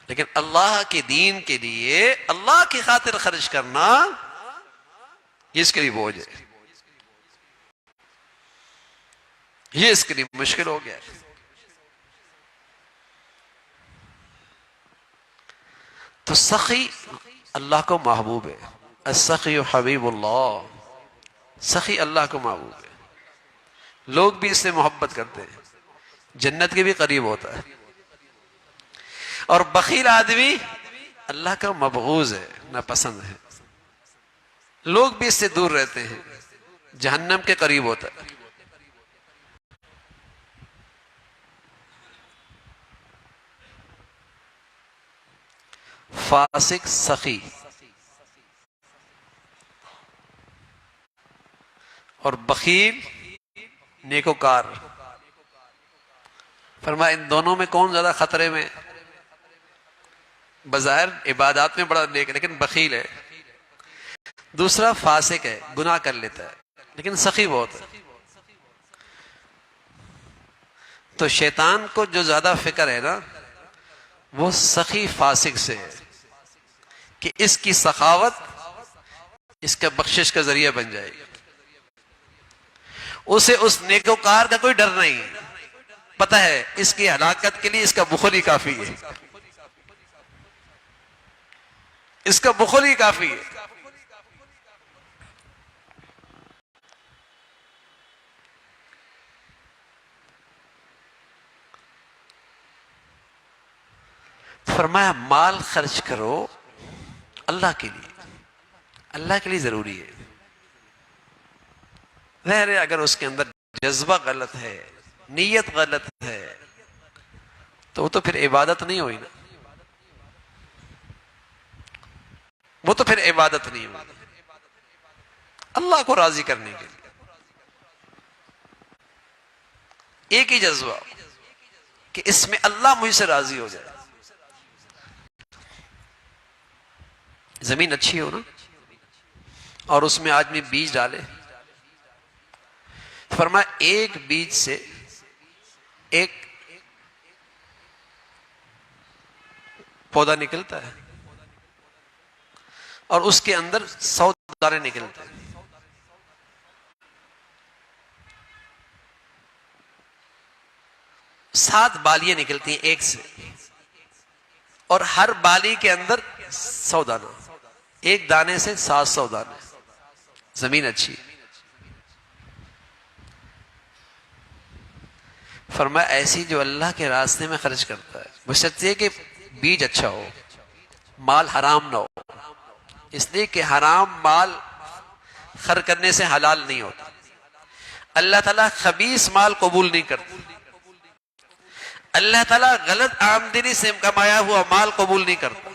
لیکن اللہ کے دین کے لیے اللہ کی خاطر خرچ کرنا یہ اس کے لیے بوجھ ہے، یہ اس کے لیے مشکل ہو گیا ہے. تو سخی اللہ کو محبوب ہے، السخی حبیب اللہ، سخی اللہ کو محبوب ہے، لوگ بھی اس سے محبت کرتے ہیں، جنت کے بھی قریب ہوتا ہے. اور بخیل آدمی اللہ کا مبغوض ہے، ناپسند ہے، لوگ بھی اس سے دور رہتے ہیں، جہنم کے قریب ہوتا ہے. فاسق سخی اور بخیل نیکوکار. فرمایا ان دونوں میں کون زیادہ خطرے میں؟ بظاہر عبادات میں بڑا نیک ہے لیکن بخیل ہے. دوسرا فاسق ہے، گناہ کر لیتا ہے لیکن سخی بہت ہے. تو شیطان کو جو زیادہ فکر ہے نا وہ سخی فاسق سے ہے کہ اس کی سخاوت اس کا بخشش کا ذریعہ بن جائے گی. اسے اس نیکوکار کا کوئی ڈر نہیں، پتہ ہے اس کی ہلاکت کے لیے اس کا بخل ہی کافی ہے، اس کا بخل ہی کافی ہے. فرمایا مال خرچ کرو اللہ کے لیے، اللہ کے لیے ضروری ہے. ظاہر ہے اگر اس کے اندر جذبہ غلط ہے، نیت غلط ہے تو وہ تو پھر عبادت نہیں ہوئی نا، وہ تو پھر عبادت نہیں ہوئی. اللہ کو راضی کرنے کے لیے ایک ہی جذبہ کہ اس میں اللہ مجھ سے راضی ہو جائے. زمین اچھی ہو نا اور اس میں آدمی بیج ڈالے، فرمایا ایک بیج سے ایک پودا نکلتا ہے اور اس کے اندر 100 دانے نکلتے ہیں. 7 بالیاں نکلتی ہیں ایک سے اور ہر بالی کے اندر 100 دانہ، ایک دانے سے 700 دانے. زمین اچھی. فرمایا ایسی جو اللہ کے راستے میں خرچ کرتا ہے، بشرط یہ کہ بیج اچھا ہو، مال حرام نہ ہو، اس لیے کہ حرام مال خرچ کرنے سے حلال نہیں ہوتا. اللہ تعالیٰ خبیث مال قبول نہیں کرتا. اللہ تعالیٰ غلط آمدنی سے کمایا ہوا مال قبول نہیں کرتا.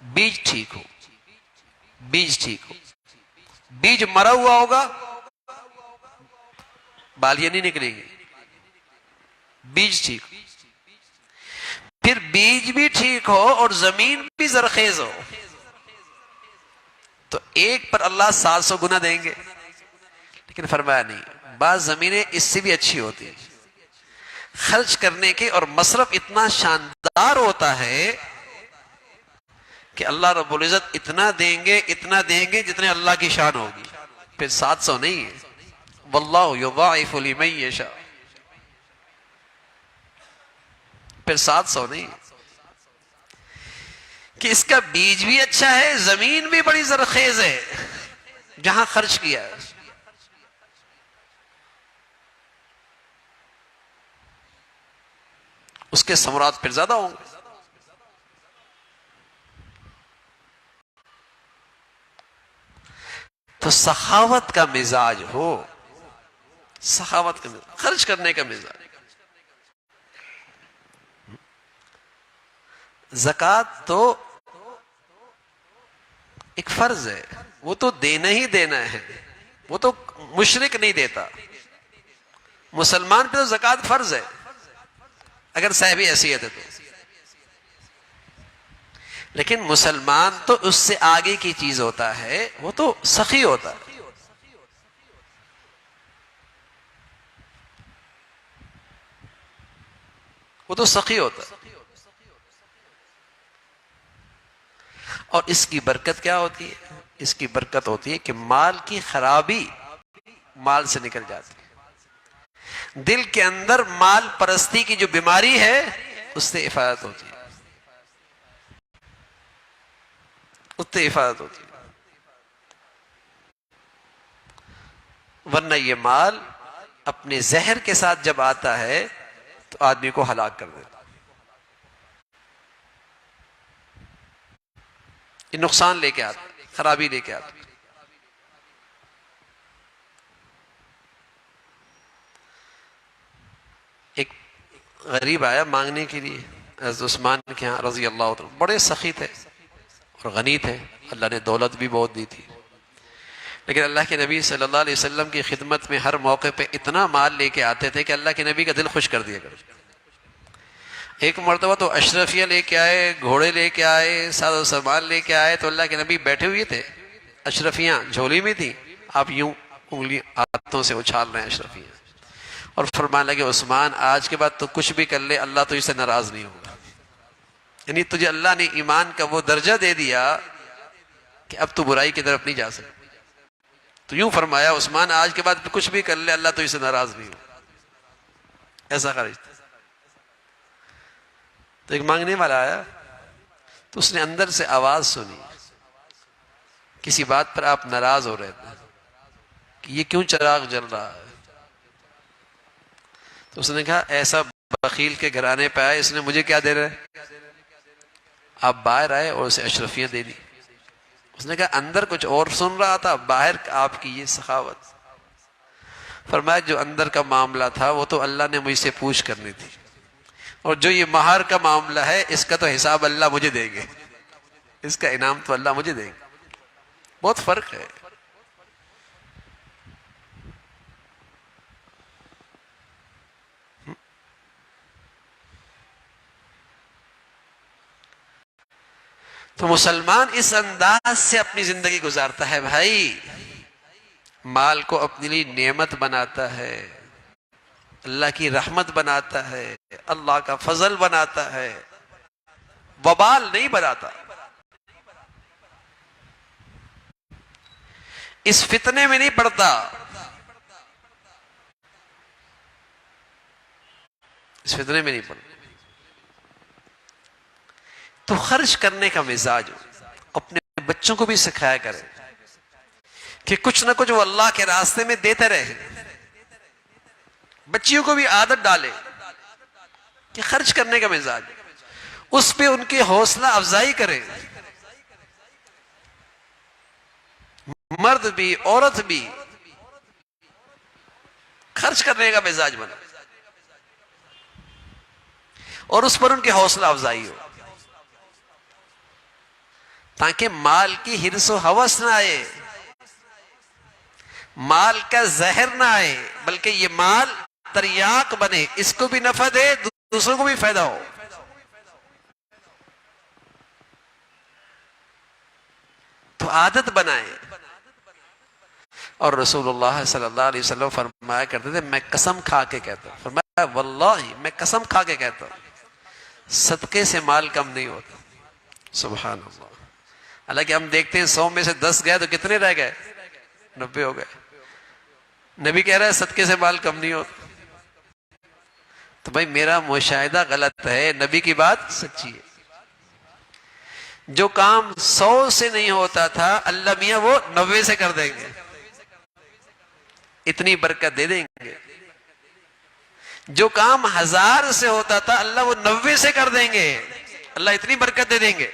بیج ٹھیک ہو، بیج ٹھیک ہو. بیج مرا ہوا ہوگا بالیاں نہیں نکلیں گی. بیج ٹھیک ہو، پھر بیج بھی ٹھیک ہو اور زمین بھی زرخیز ہو تو ایک پر اللہ 700 گنا دیں گے. لیکن فرمایا نہیں، بعض زمینیں اس سے بھی اچھی ہوتی ہیں، خرچ کرنے کے اور مصرف اتنا شاندار ہوتا ہے کہ اللہ رب العزت اتنا دیں گے جتنے اللہ کی شان ہوگی. پھر 700 نہیں ہے. واللہ یضاعف لمن یشاء، پھر 700 نہیں کہ اس کا بیج بھی اچھا ہے، زمین بھی بڑی زرخیز ہے جہاں خرچ کیا ہے. اس کے ثمرات پھر زیادہ ہوں گے. تو سخاوت کا مزاج ہو، سخاوت کا مزاج، خرچ کرنے کا مزاج. زکوٰۃ تو ایک فرض ہے، وہ تو دینا ہی دینا ہے، وہ تو مشرک نہیں دیتا. مسلمان پہ تو زکوٰۃ فرض ہے اگر صاحب حیثیت ہے تو. لیکن مسلمان تو اس سے آگے کی چیز ہوتا ہے، وہ تو سخی ہوتا ہے. وہ تو سخی ہوتا ہے. اور اس کی برکت کیا ہوتی ہے؟ اس کی برکت ہوتی ہے کہ مال کی خرابی مال سے نکل جاتی ہے. دل کے اندر مال پرستی کی جو بیماری ہے اس سے حفاظت ہوتی ہے، اس سے حفاظت ہوتی ہے. ورنہ یہ مال اپنے زہر کے ساتھ جب آتا ہے تو آدمی کو ہلاک کر دیتا. یہ نقصان لے کے آتا، خرابی لے کے آتا. ایک غریب آیا مانگنے کے لیے، حضرت عثمان کے یہاں رضی اللہ عنہ بڑے سخی تھے اور غنی تھے، اللہ نے دولت بھی بہت دی تھی، لیکن اللہ کے نبی صلی اللہ علیہ وسلم کی خدمت میں ہر موقع پہ اتنا مال لے کے آتے تھے کہ اللہ کے نبی کا دل خوش کر دیا کرتے۔ ایک مرتبہ تو اشرفیہ لے کے آئے، گھوڑے لے کے آئے، ساز و سامان لے کے آئے، تو اللہ کے نبی بیٹھے ہوئے تھے، اشرفیاں جھولی میں تھیں، آپ یوں انگلی ہاتھوں سے اچھال رہے ہیں اشرفیاں، اور فرمانے لگے عثمان آج کے بعد تو کچھ بھی کر لے اللہ تجھ سے ناراض نہیں ہوگا، یعنی تجھے اللہ نے ایمان کا وہ درجہ دے دیا کہ اب تو برائی کی طرف نہیں جا سکتا۔ تو یوں فرمایا عثمان آج کے بعد کچھ بھی کر لے اللہ تجھ سے ناراض نہیں ہوگا، ایسا خرچ تھا۔ تو ایک مانگنے والا آیا تو اس نے اندر سے آواز سنی، کسی بات پر آپ ناراض ہو رہے تھے کہ یہ کیوں چراغ جل رہا ہے، تو اس نے کہا ایسا بخیل کے گھرانے پہ آئے، اس نے مجھے کیا دے رہے، آپ باہر آئے اور اسے اشرفیاں دے دی۔ اس نے کہا اندر کچھ اور سن رہا تھا، باہر آپ کی یہ سخاوت۔ فرمایا جو اندر کا معاملہ تھا وہ تو اللہ نے مجھ سے پوچھ کرنی تھی، اور جو یہ مہار کا معاملہ ہے اس کا تو حساب اللہ مجھے دیں گے، اس کا انعام تو اللہ مجھے دیں گے۔ بہت فرق ہے۔ تو مسلمان اس انداز سے اپنی زندگی گزارتا ہے بھائی، مال کو اپنے لیے نعمت بناتا ہے، اللہ کی رحمت بناتا ہے، اللہ کا فضل بناتا ہے، وبال نہیں بناتا۔ اس فتنے میں نہیں پڑتا، اس فتنے میں نہیں پڑتا۔ تو خرچ کرنے کا مزاج ہو، اپنے بچوں کو بھی سکھایا کرے کہ کچھ نہ کچھ وہ اللہ کے راستے میں دیتے رہے، بچیوں کو بھی عادت ڈالے کہ خرچ کرنے کا مزاج، اس پہ ان کی حوصلہ افزائی کرے، مرد بھی عورت بھی خرچ کرنے کا مزاج بنا، اور اس پر ان کی حوصلہ افزائی ہو، تاکہ مال کی حرص و ہوس نہ آئے، مال کا زہر نہ آئے، بلکہ یہ مال تریاق بنے، اس کو بھی نفع دے، دوسروں کو بھی فائدہ ہو۔ تو عادت بنائیں۔ اور رسول اللہ صلی اللہ علیہ وسلم فرمایا کرتے تھے، میں قسم کھا کے کہتا ہوں، فرمایا واللہ میں قسم کھا کے کہتا ہوں صدقے سے مال کم نہیں ہوتا۔ سبحان اللہ۔ حالانکہ ہم دیکھتے ہیں 100 میں سے 10 گئے تو کتنے رہ گئے، 90 ہو گئے۔ نبی کہہ رہا ہے صدقے سے مال کم نہیں ہوتا، تو بھائی میرا مشاہدہ غلط ہے، نبی کی بات سچی ہے۔ جو کام 100 سے نہیں ہوتا تھا اللہ میاں وہ 90 سے کر دیں گے، اتنی برکت دے دیں گے۔ جو کام 1000 سے ہوتا تھا اللہ وہ 90 سے کر دیں گے، اللہ اتنی برکت دے دیں گے۔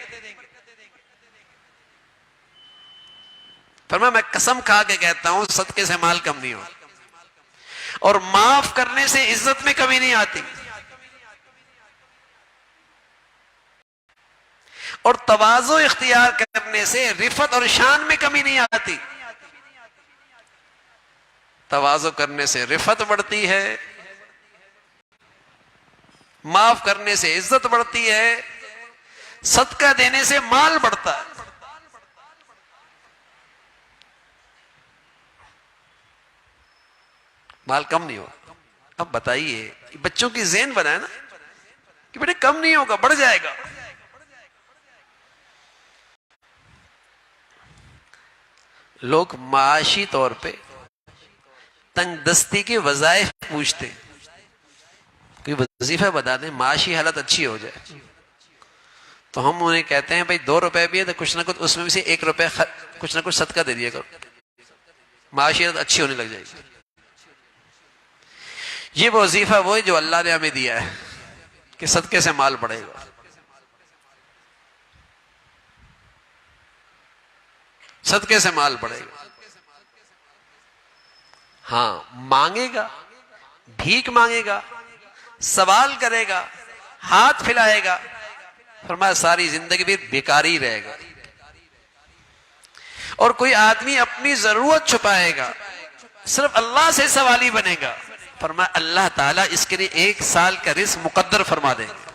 فرمایا میں قسم کھا کے کہتا ہوں صدقے سے مال کم نہیں ہوتا، اور معاف کرنے سے عزت میں کمی نہیں آتی، اور تواضع اختیار کرنے سے رفعت اور شان میں کمی نہیں آتی۔ تواضع کرنے سے رفعت بڑھتی ہے، معاف کرنے سے عزت بڑھتی ہے، صدقہ دینے سے مال بڑھتا ہے۔ مال کم نہیں ہوگا۔ اب بتائیے بچوں کی ذہن بنائے نا کہ بیٹے کم نہیں ہوگا، بڑھ جائے گا۔ لوگ معاشی طور پہ تنگ دستی کے وظائف پوچھتے، کوئی وظیفہ بتا دیں معاشی حالت اچھی ہو جائے، تو ہم انہیں کہتے ہیں بھائی 2 روپے بھی ہے تو کچھ نہ کچھ اس میں سے 1 روپے کچھ نہ کچھ صدقہ دے دیا کرو، معاشی حالت اچھی ہونے لگ جائے گی۔ یہ وظیفہ وہ ہے جو اللہ نے ہمیں دیا ہے کہ صدقے سے مال بڑھے گا۔ صدقے سے مال بڑھے گا۔ ہاں مانگے گا، بھیک مانگے گا، سوال کرے گا، ہاتھ پھیلائے گا، فرمایا ساری زندگی بھی بیکاری رہے گا۔ اور کوئی آدمی اپنی ضرورت چھپائے گا، صرف اللہ سے سوالی بنے گا، فرمایا اللہ تعالیٰ اس کے لیے 1 سال کا رزق مقدر فرما دیں گے،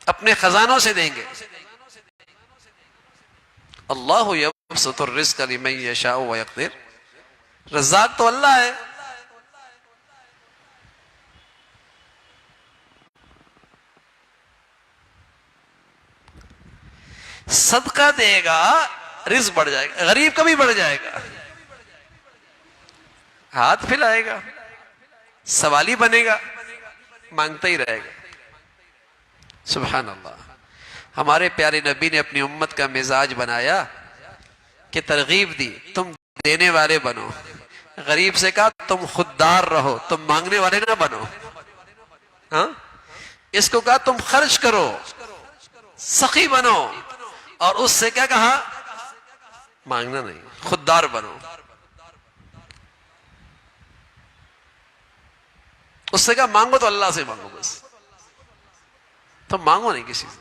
اپنے خزانوں سے دیں گے۔ اللہ یبسط الرزق لمن یشاء ویقدر، رزاق تو اللہ ہے۔ صدقہ دے گا رزق بڑھ جائے گا، غریب کا بھی بڑھ جائے گا، ہاتھ پھیلائے گا، سوالی بنے گا، مانگتا ہی رہے گا۔ سبحان اللہ۔ ہمارے پیارے نبی نے اپنی امت کا مزاج بنایا کہ ترغیب دی، تم دینے والے بنو۔ غریب سے کہا تم خوددار رہو، تم مانگنے والے نہ بنو۔ ہاں، اس کو کہا تم خرچ کرو، سخی بنو، اور اس سے کیا کہا؟ مانگنا نہیں، خوددار بنو۔ اس سے کہا مانگو تو اللہ سے مانگو، بس تم مانگو نہیں کسی سے۔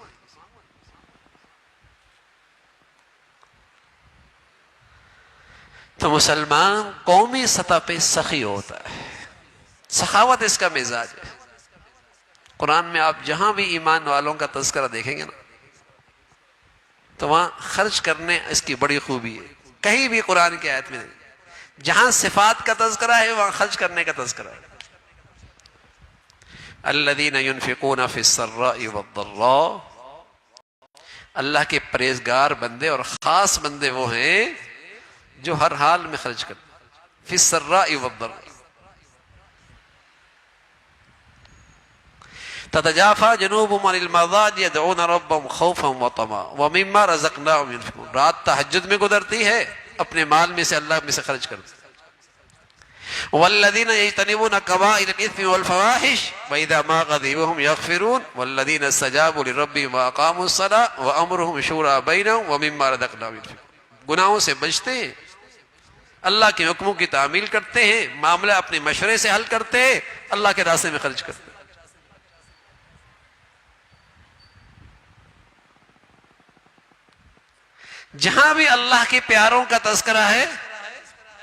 تو مسلمان قومی سطح پہ سخی ہوتا ہے، سخاوت اس کا مزاج ہے۔ قرآن میں آپ جہاں بھی ایمان والوں کا تذکرہ دیکھیں گے نا، تو وہاں خرچ کرنے اس کی بڑی خوبی ہے۔ کہیں بھی قرآن کی آیت میں نہیں، جہاں صفات کا تذکرہ ہے وہاں خرچ کرنے کا تذکرہ ہے۔ الذین ينفقون فی السراء والضراء، اللہ کے پرہیزگار بندے اور خاص بندے وہ ہیں جو ہر حال میں خرچ کرتے ہیں۔ فی السراء والضراء، تتجافى جنوبهم عن المضاجع يدعون ربهم خوفا وطمعا ومما رزقناهم ينفقون، رات تہجد میں گزرتی ہے، اپنے مال میں سے اللہ میں سے خرچ کرتے ہیں۔ والذین یجتنبون کبائر الاثم والفواحش واذا ما غضبوا هم يغفرون والذین استجابوا لربهم واقاموا الصلاة وامرهم شورى بینهم ومما رزقناهم ينفقون، گناہوں سے بچتے ہیں، اللہ کے حکموں کی تعمیل کرتے ہیں، معاملہ اپنے مشورے سے حل کرتے ہیں، اللہ کے راستے میں خرچ کرتے ہیں۔ جہاں بھی اللہ کے پیاروں کا تذکرہ ہے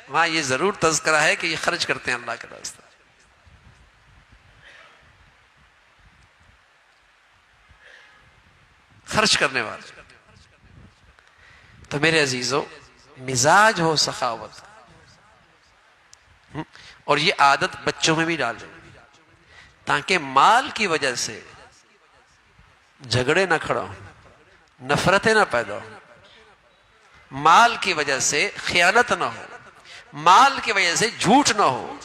وہاں یہ ضرور تذکرہ ہے کہ یہ خرچ کرتے ہیں اللہ کے راستے۔ خرچ کرنے والے۔ تو میرے عزیزو، مزاج ہو سخاوت، اور یہ عادت بچوں میں بھی ڈال دیں تاکہ مال کی وجہ سے جھگڑے نہ کھڑا ہوں، نفرتیں نہ پیدا ہوں، مال کی وجہ سے خیانت نہ ہو، مال کی وجہ سے جھوٹ نہ ہو،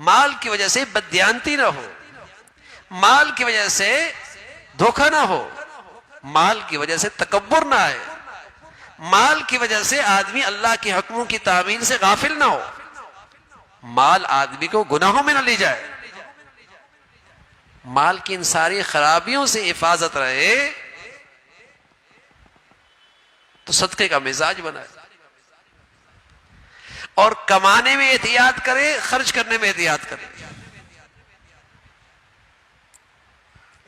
مال کی وجہ سے بددیانتی نہ ہو، مال کی وجہ سے دھوکہ نہ ہو، مال کی وجہ سے تکبر نہ آئے، مال کی وجہ سے آدمی اللہ کے حکموں کی تعمیل سے غافل نہ ہو، مال آدمی کو گناہوں میں نہ لے جائے، مال کی ان ساری خرابیوں سے حفاظت رہے، تو صدقے کا مزاج بنائے، اور کمانے میں احتیاط کرے، خرچ کرنے میں احتیاط کرے،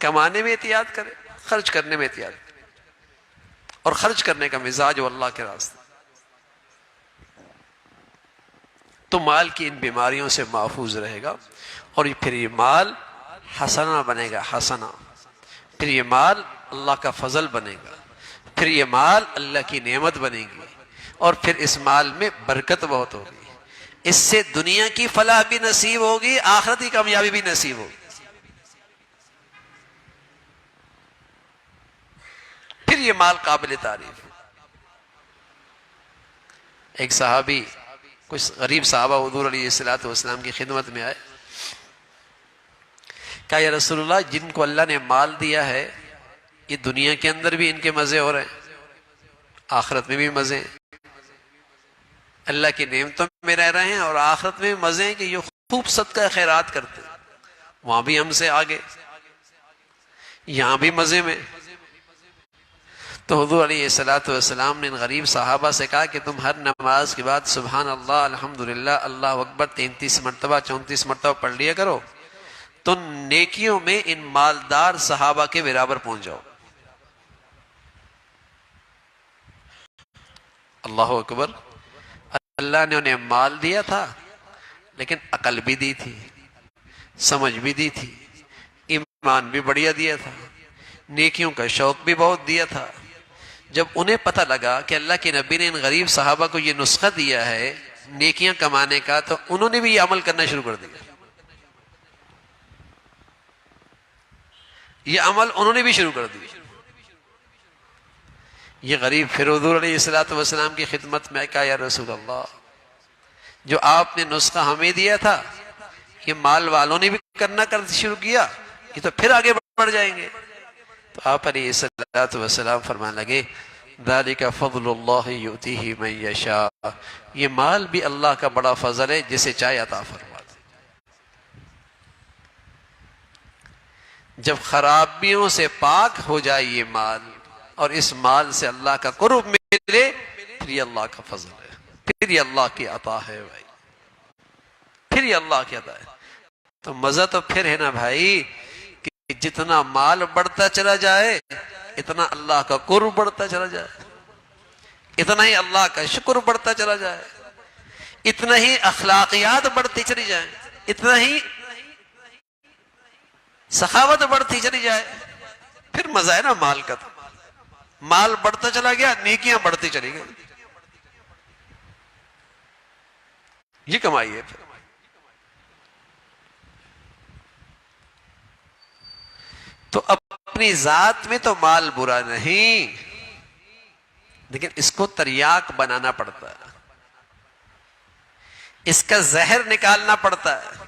کمانے میں احتیاط کرے، خرچ کرنے میں احتیاط کرے، اور خرچ کرنے کا مزاج ہو اللہ کے راستے، تو مال کی ان بیماریوں سے محفوظ رہے گا، اور پھر یہ مال حسنہ بنے گا، حسنہ، پھر یہ مال اللہ کا فضل بنے گا، پھر یہ مال اللہ کی نعمت بنے گی، اور پھر اس مال میں برکت بہت ہوگی، اس سے دنیا کی فلاح بھی نصیب ہوگی، آخرتی کامیابی بھی نصیب ہوگی۔ پھر یہ مال قابل تعریف ہے۔ ایک صحابی، کچھ غریب صحابہ حضور علیہ الصلوۃ والسلام کی خدمت میں آئے، کہا یا رسول اللہ، جن کو اللہ نے مال دیا ہے یہ دنیا کے اندر بھی ان کے مزے ہو رہے ہیں، آخرت میں بھی مزے ہیں، اللہ کی نعمتوں میں رہ رہے ہیں، اور آخرت میں بھی مزے ہیں کہ یہ خوب صدقہ خیرات کرتے ہیں، وہاں بھی ہم سے آگے، یہاں بھی مزے میں۔ تو حضور علیہ الصلوۃ والسلام نے ان غریب صحابہ سے کہا کہ تم ہر نماز کے بعد سبحان اللہ، الحمدللہ، اللہ اکبر 33 مرتبہ 34 مرتبہ پڑھ لیا کرو، تو نیکیوں میں ان مالدار صحابہ کے برابر پہنچ جاؤ. اللہ اکبر. اللہ نے انہیں مال دیا تھا لیکن عقل بھی دی تھی، سمجھ بھی دی تھی، ایمان بھی بڑھیا دیا تھا، نیکیوں کا شوق بھی بہت دیا تھا. جب انہیں پتہ لگا کہ اللہ کے نبی نے ان غریب صحابہ کو یہ نسخہ دیا ہے نیکیاں کمانے کا، تو انہوں نے بھی یہ عمل کرنا شروع کر دیا. یہ عمل انہوں نے بھی شروع کر دیا. یہ غریب پھر حضور علیہ الصلوۃ والسلام کی خدمت میں کہا یا رسول اللہ، جو آپ نے نسخہ ہمیں دیا تھا یہ مال والوں نے بھی کرنا شروع کیا، یہ تو پھر آگے بڑھ جائیں گے. تو آپ علیہ الصلوۃ والسلام فرمانے لگے ذالک فضل اللہ یؤتیہ من یشاء، یہ مال بھی اللہ کا بڑا فضل ہے، جسے چاہے عطا فرما دے. جب خرابیوں سے پاک ہو جائے یہ مال اور اس مال سے اللہ کا قرب ملے، پھر یہ اللہ کا فضل ہے، پھر یہ اللہ کی عطا ہے بھائی، پھر یہ اللہ کی عطا ہے. تو مزہ تو پھر ہے نا بھائی کہ جتنا مال بڑھتا چلا جائے اتنا اللہ کا قرب بڑھتا چلا جائے، اتنا ہی اللہ کا شکر بڑھتا چلا جائے، اتنا ہی اخلاقیات بڑھتی چلی جائیں، اتنا ہی سخاوت بڑھتی چلی جائے. پھر مزہ ہے نا مال کا. تو مال بڑھتا چلا گیا، نیکیاں بڑھتی چلی گئی. یہ کمائی ہے. پھر تو اپنی ذات میں تو مال برا نہیں، لیکن اس کو تریاق بنانا پڑتا ہے، اس کا زہر نکالنا پڑتا ہے،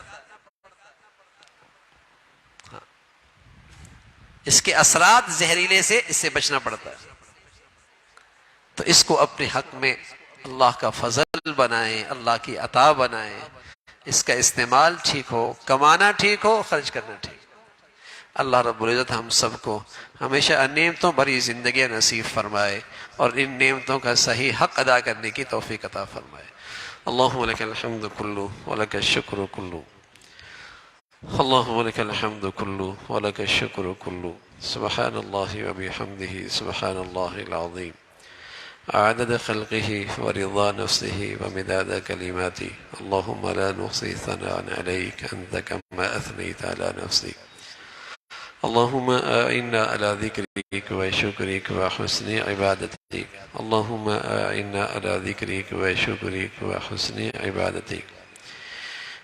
اس کے اثرات زہریلے سے اس سے بچنا پڑتا ہے. تو اس کو اپنے حق میں اللہ کا فضل بنائیں، اللہ کی عطا بنائیں، اس کا استعمال ٹھیک ہو، کمانا ٹھیک ہو، خرچ کرنا ٹھیک. اللہ رب العزت ہم سب کو ہمیشہ نعمتوں بھری زندگی نصیب فرمائے اور ان نعمتوں کا صحیح حق ادا کرنے کی توفیق عطا فرمائے. اللہم لک الحمد کلو ولک الشکر کلو، اللہم لک الحمد کلو ولک الشکر کلو، سبحان اللہ وبحمدہ سبحان اللہ العظیم، عدد خلقہ ورضا نفسہ ومداد کلماتہ، اللہم لا نحصی ثناء علیک انت کما اثنیت علی نفسک، اللہم اعنا علی ذکرک وشکرک وحسن عبادتک، اللہم اعنا علی ذکرک وشکرک وحسن عبادتک.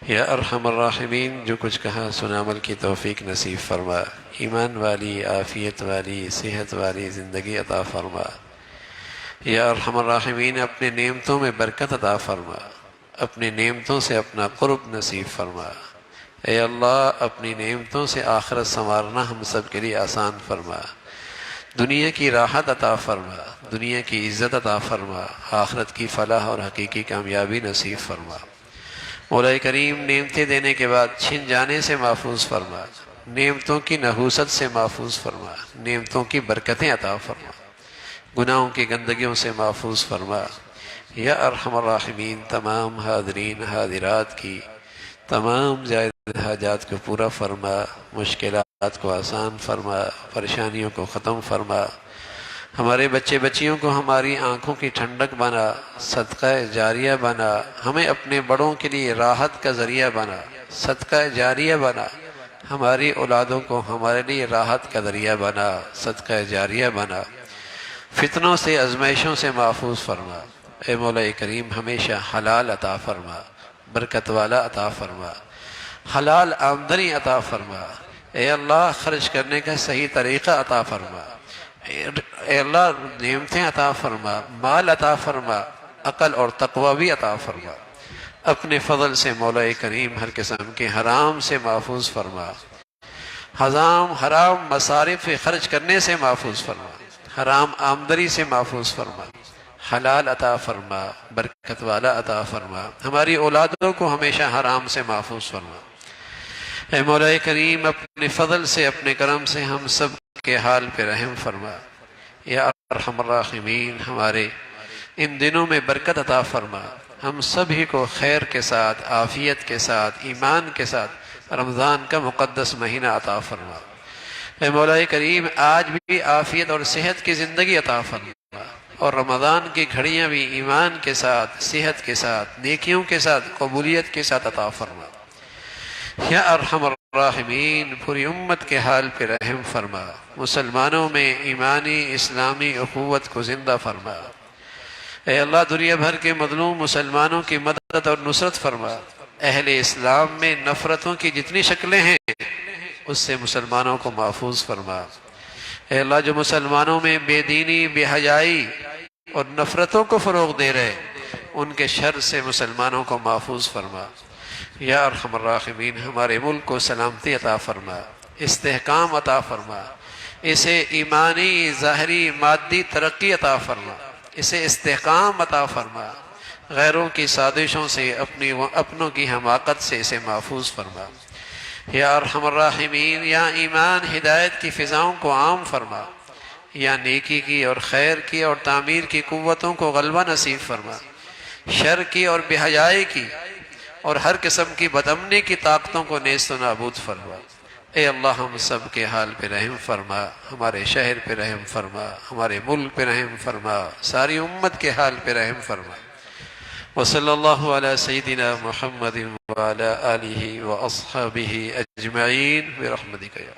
یا ارحم الراحمین، جو کچھ کہا سنا عمل کی توفیق نصیب فرما، ایمان والی، عافیت والی، صحت والی زندگی عطا فرما. یا ارحم الراحمین، اپنے نعمتوں میں برکت عطا فرما، اپنے نعمتوں سے اپنا قرب نصیب فرما. اے اللہ، اپنی نعمتوں سے آخرت سنوارنا ہم سب کے لیے آسان فرما، دنیا کی راحت عطا فرما، دنیا کی عزت عطا فرما، آخرت کی فلاح اور حقیقی کامیابی نصیب فرما. مولا کریم، نعمتیں دینے کے بعد چھن جانے سے محفوظ فرما، نعمتوں کی نحوست سے محفوظ فرما، نعمتوں کی برکتیں عطا فرما، گناہوں کی گندگیوں سے محفوظ فرما. یا ارحم الراحمین، تمام حاضرین حاضرات کی تمام زائد حاجات کو پورا فرما، مشکلات کو آسان فرما، پریشانیوں کو ختم فرما. ہمارے بچے بچیوں کو ہماری آنکھوں کی ٹھنڈک بنا، صدقہ جاریہ بنا، ہمیں اپنے بڑوں کے لیے راحت کا ذریعہ بنا، صدقہ جاریہ بنا. ہماری اولادوں کو ہمارے لیے راحت کا ذریعہ بنا، صدقہ جاریہ بنا. فتنوں سے، ازمائشوں سے محفوظ فرما. اے مولا کریم، ہمیشہ حلال عطا فرما، برکت والا عطا فرما، حلال آمدنی عطا فرما. اے اللہ، خرچ کرنے کا صحیح طریقہ عطا فرما. اے اللہ، نعمتیں عطا فرما، مال عطا فرما، عقل اور تقوی بھی عطا فرما. اپنے فضل سے مولا کریم ہر قسم کے حرام سے محفوظ فرما، حرام مصارف خرچ کرنے سے محفوظ فرما، حرام آمدنی سے محفوظ فرما، حلال عطا فرما، برکت والا عطا فرما. ہماری اولادوں کو ہمیشہ حرام سے محفوظ فرما. اے مولا کریم، اپنے فضل سے، اپنے کرم سے ہم سب کے حال پہ رحم فرما. یا ارحم الراحمین، ہمارے ان دنوں میں برکت عطا فرما. ہم سبھی کو خیر کے ساتھ، عافیت کے ساتھ، ایمان کے ساتھ رمضان کا مقدس مہینہ عطا فرما۔ اے مولا کریم آج بھی عافیت اور صحت کی زندگی عطا فرما، اور رمضان کی گھڑیاں بھی ایمان کے ساتھ، صحت کے ساتھ، نیکیوں کے ساتھ، قبولیت کے ساتھ عطا فرما۔ یا ارحم الراحمین پوری امت کے حال پہ رحم فرما، مسلمانوں میں ایمانی اسلامی اخوت کو زندہ فرما۔ اے اللہ دنیا بھر کے مظلوم مسلمانوں کی مدد اور نصرت فرما۔ اہل اسلام میں نفرتوں کی جتنی شکلیں ہیں اس سے مسلمانوں کو محفوظ فرما۔ اے اللہ جو مسلمانوں میں بے دینی، بے حیائی اور نفرتوں کو فروغ دے رہے ان کے شر سے مسلمانوں کو محفوظ فرما۔ یا ارحم الراحمین ہمارے ملک کو سلامتی عطا فرما، استحکام عطا فرما، اسے ایمانی، ظاہری، مادی ترقی عطا فرما، اسے استحکام عطا فرما، غیروں کی سازشوں سے، اپنوں کی حماقت سے اسے محفوظ فرما۔ یا ارحم الراحمین یا ایمان ہدایت کی فضاؤں کو عام فرما، یا نیکی کی اور خیر کی اور تعمیر کی قوتوں کو غلبہ نصیب فرما، شر کی اور بے حیائی کی اور ہر قسم کی بدامنی کی طاقتوں کو نیست و نابود فرما۔ اے اللہ ہم سب کے حال پہ رحم فرما، ہمارے شہر پہ رحم فرما، ہمارے ملک پہ رحم فرما، ساری امت کے حال پہ رحم فرما۔ وصلی اللہ علی سیدنا محمد وعلی آلہ واصحابہ اجمعین برحمتک یا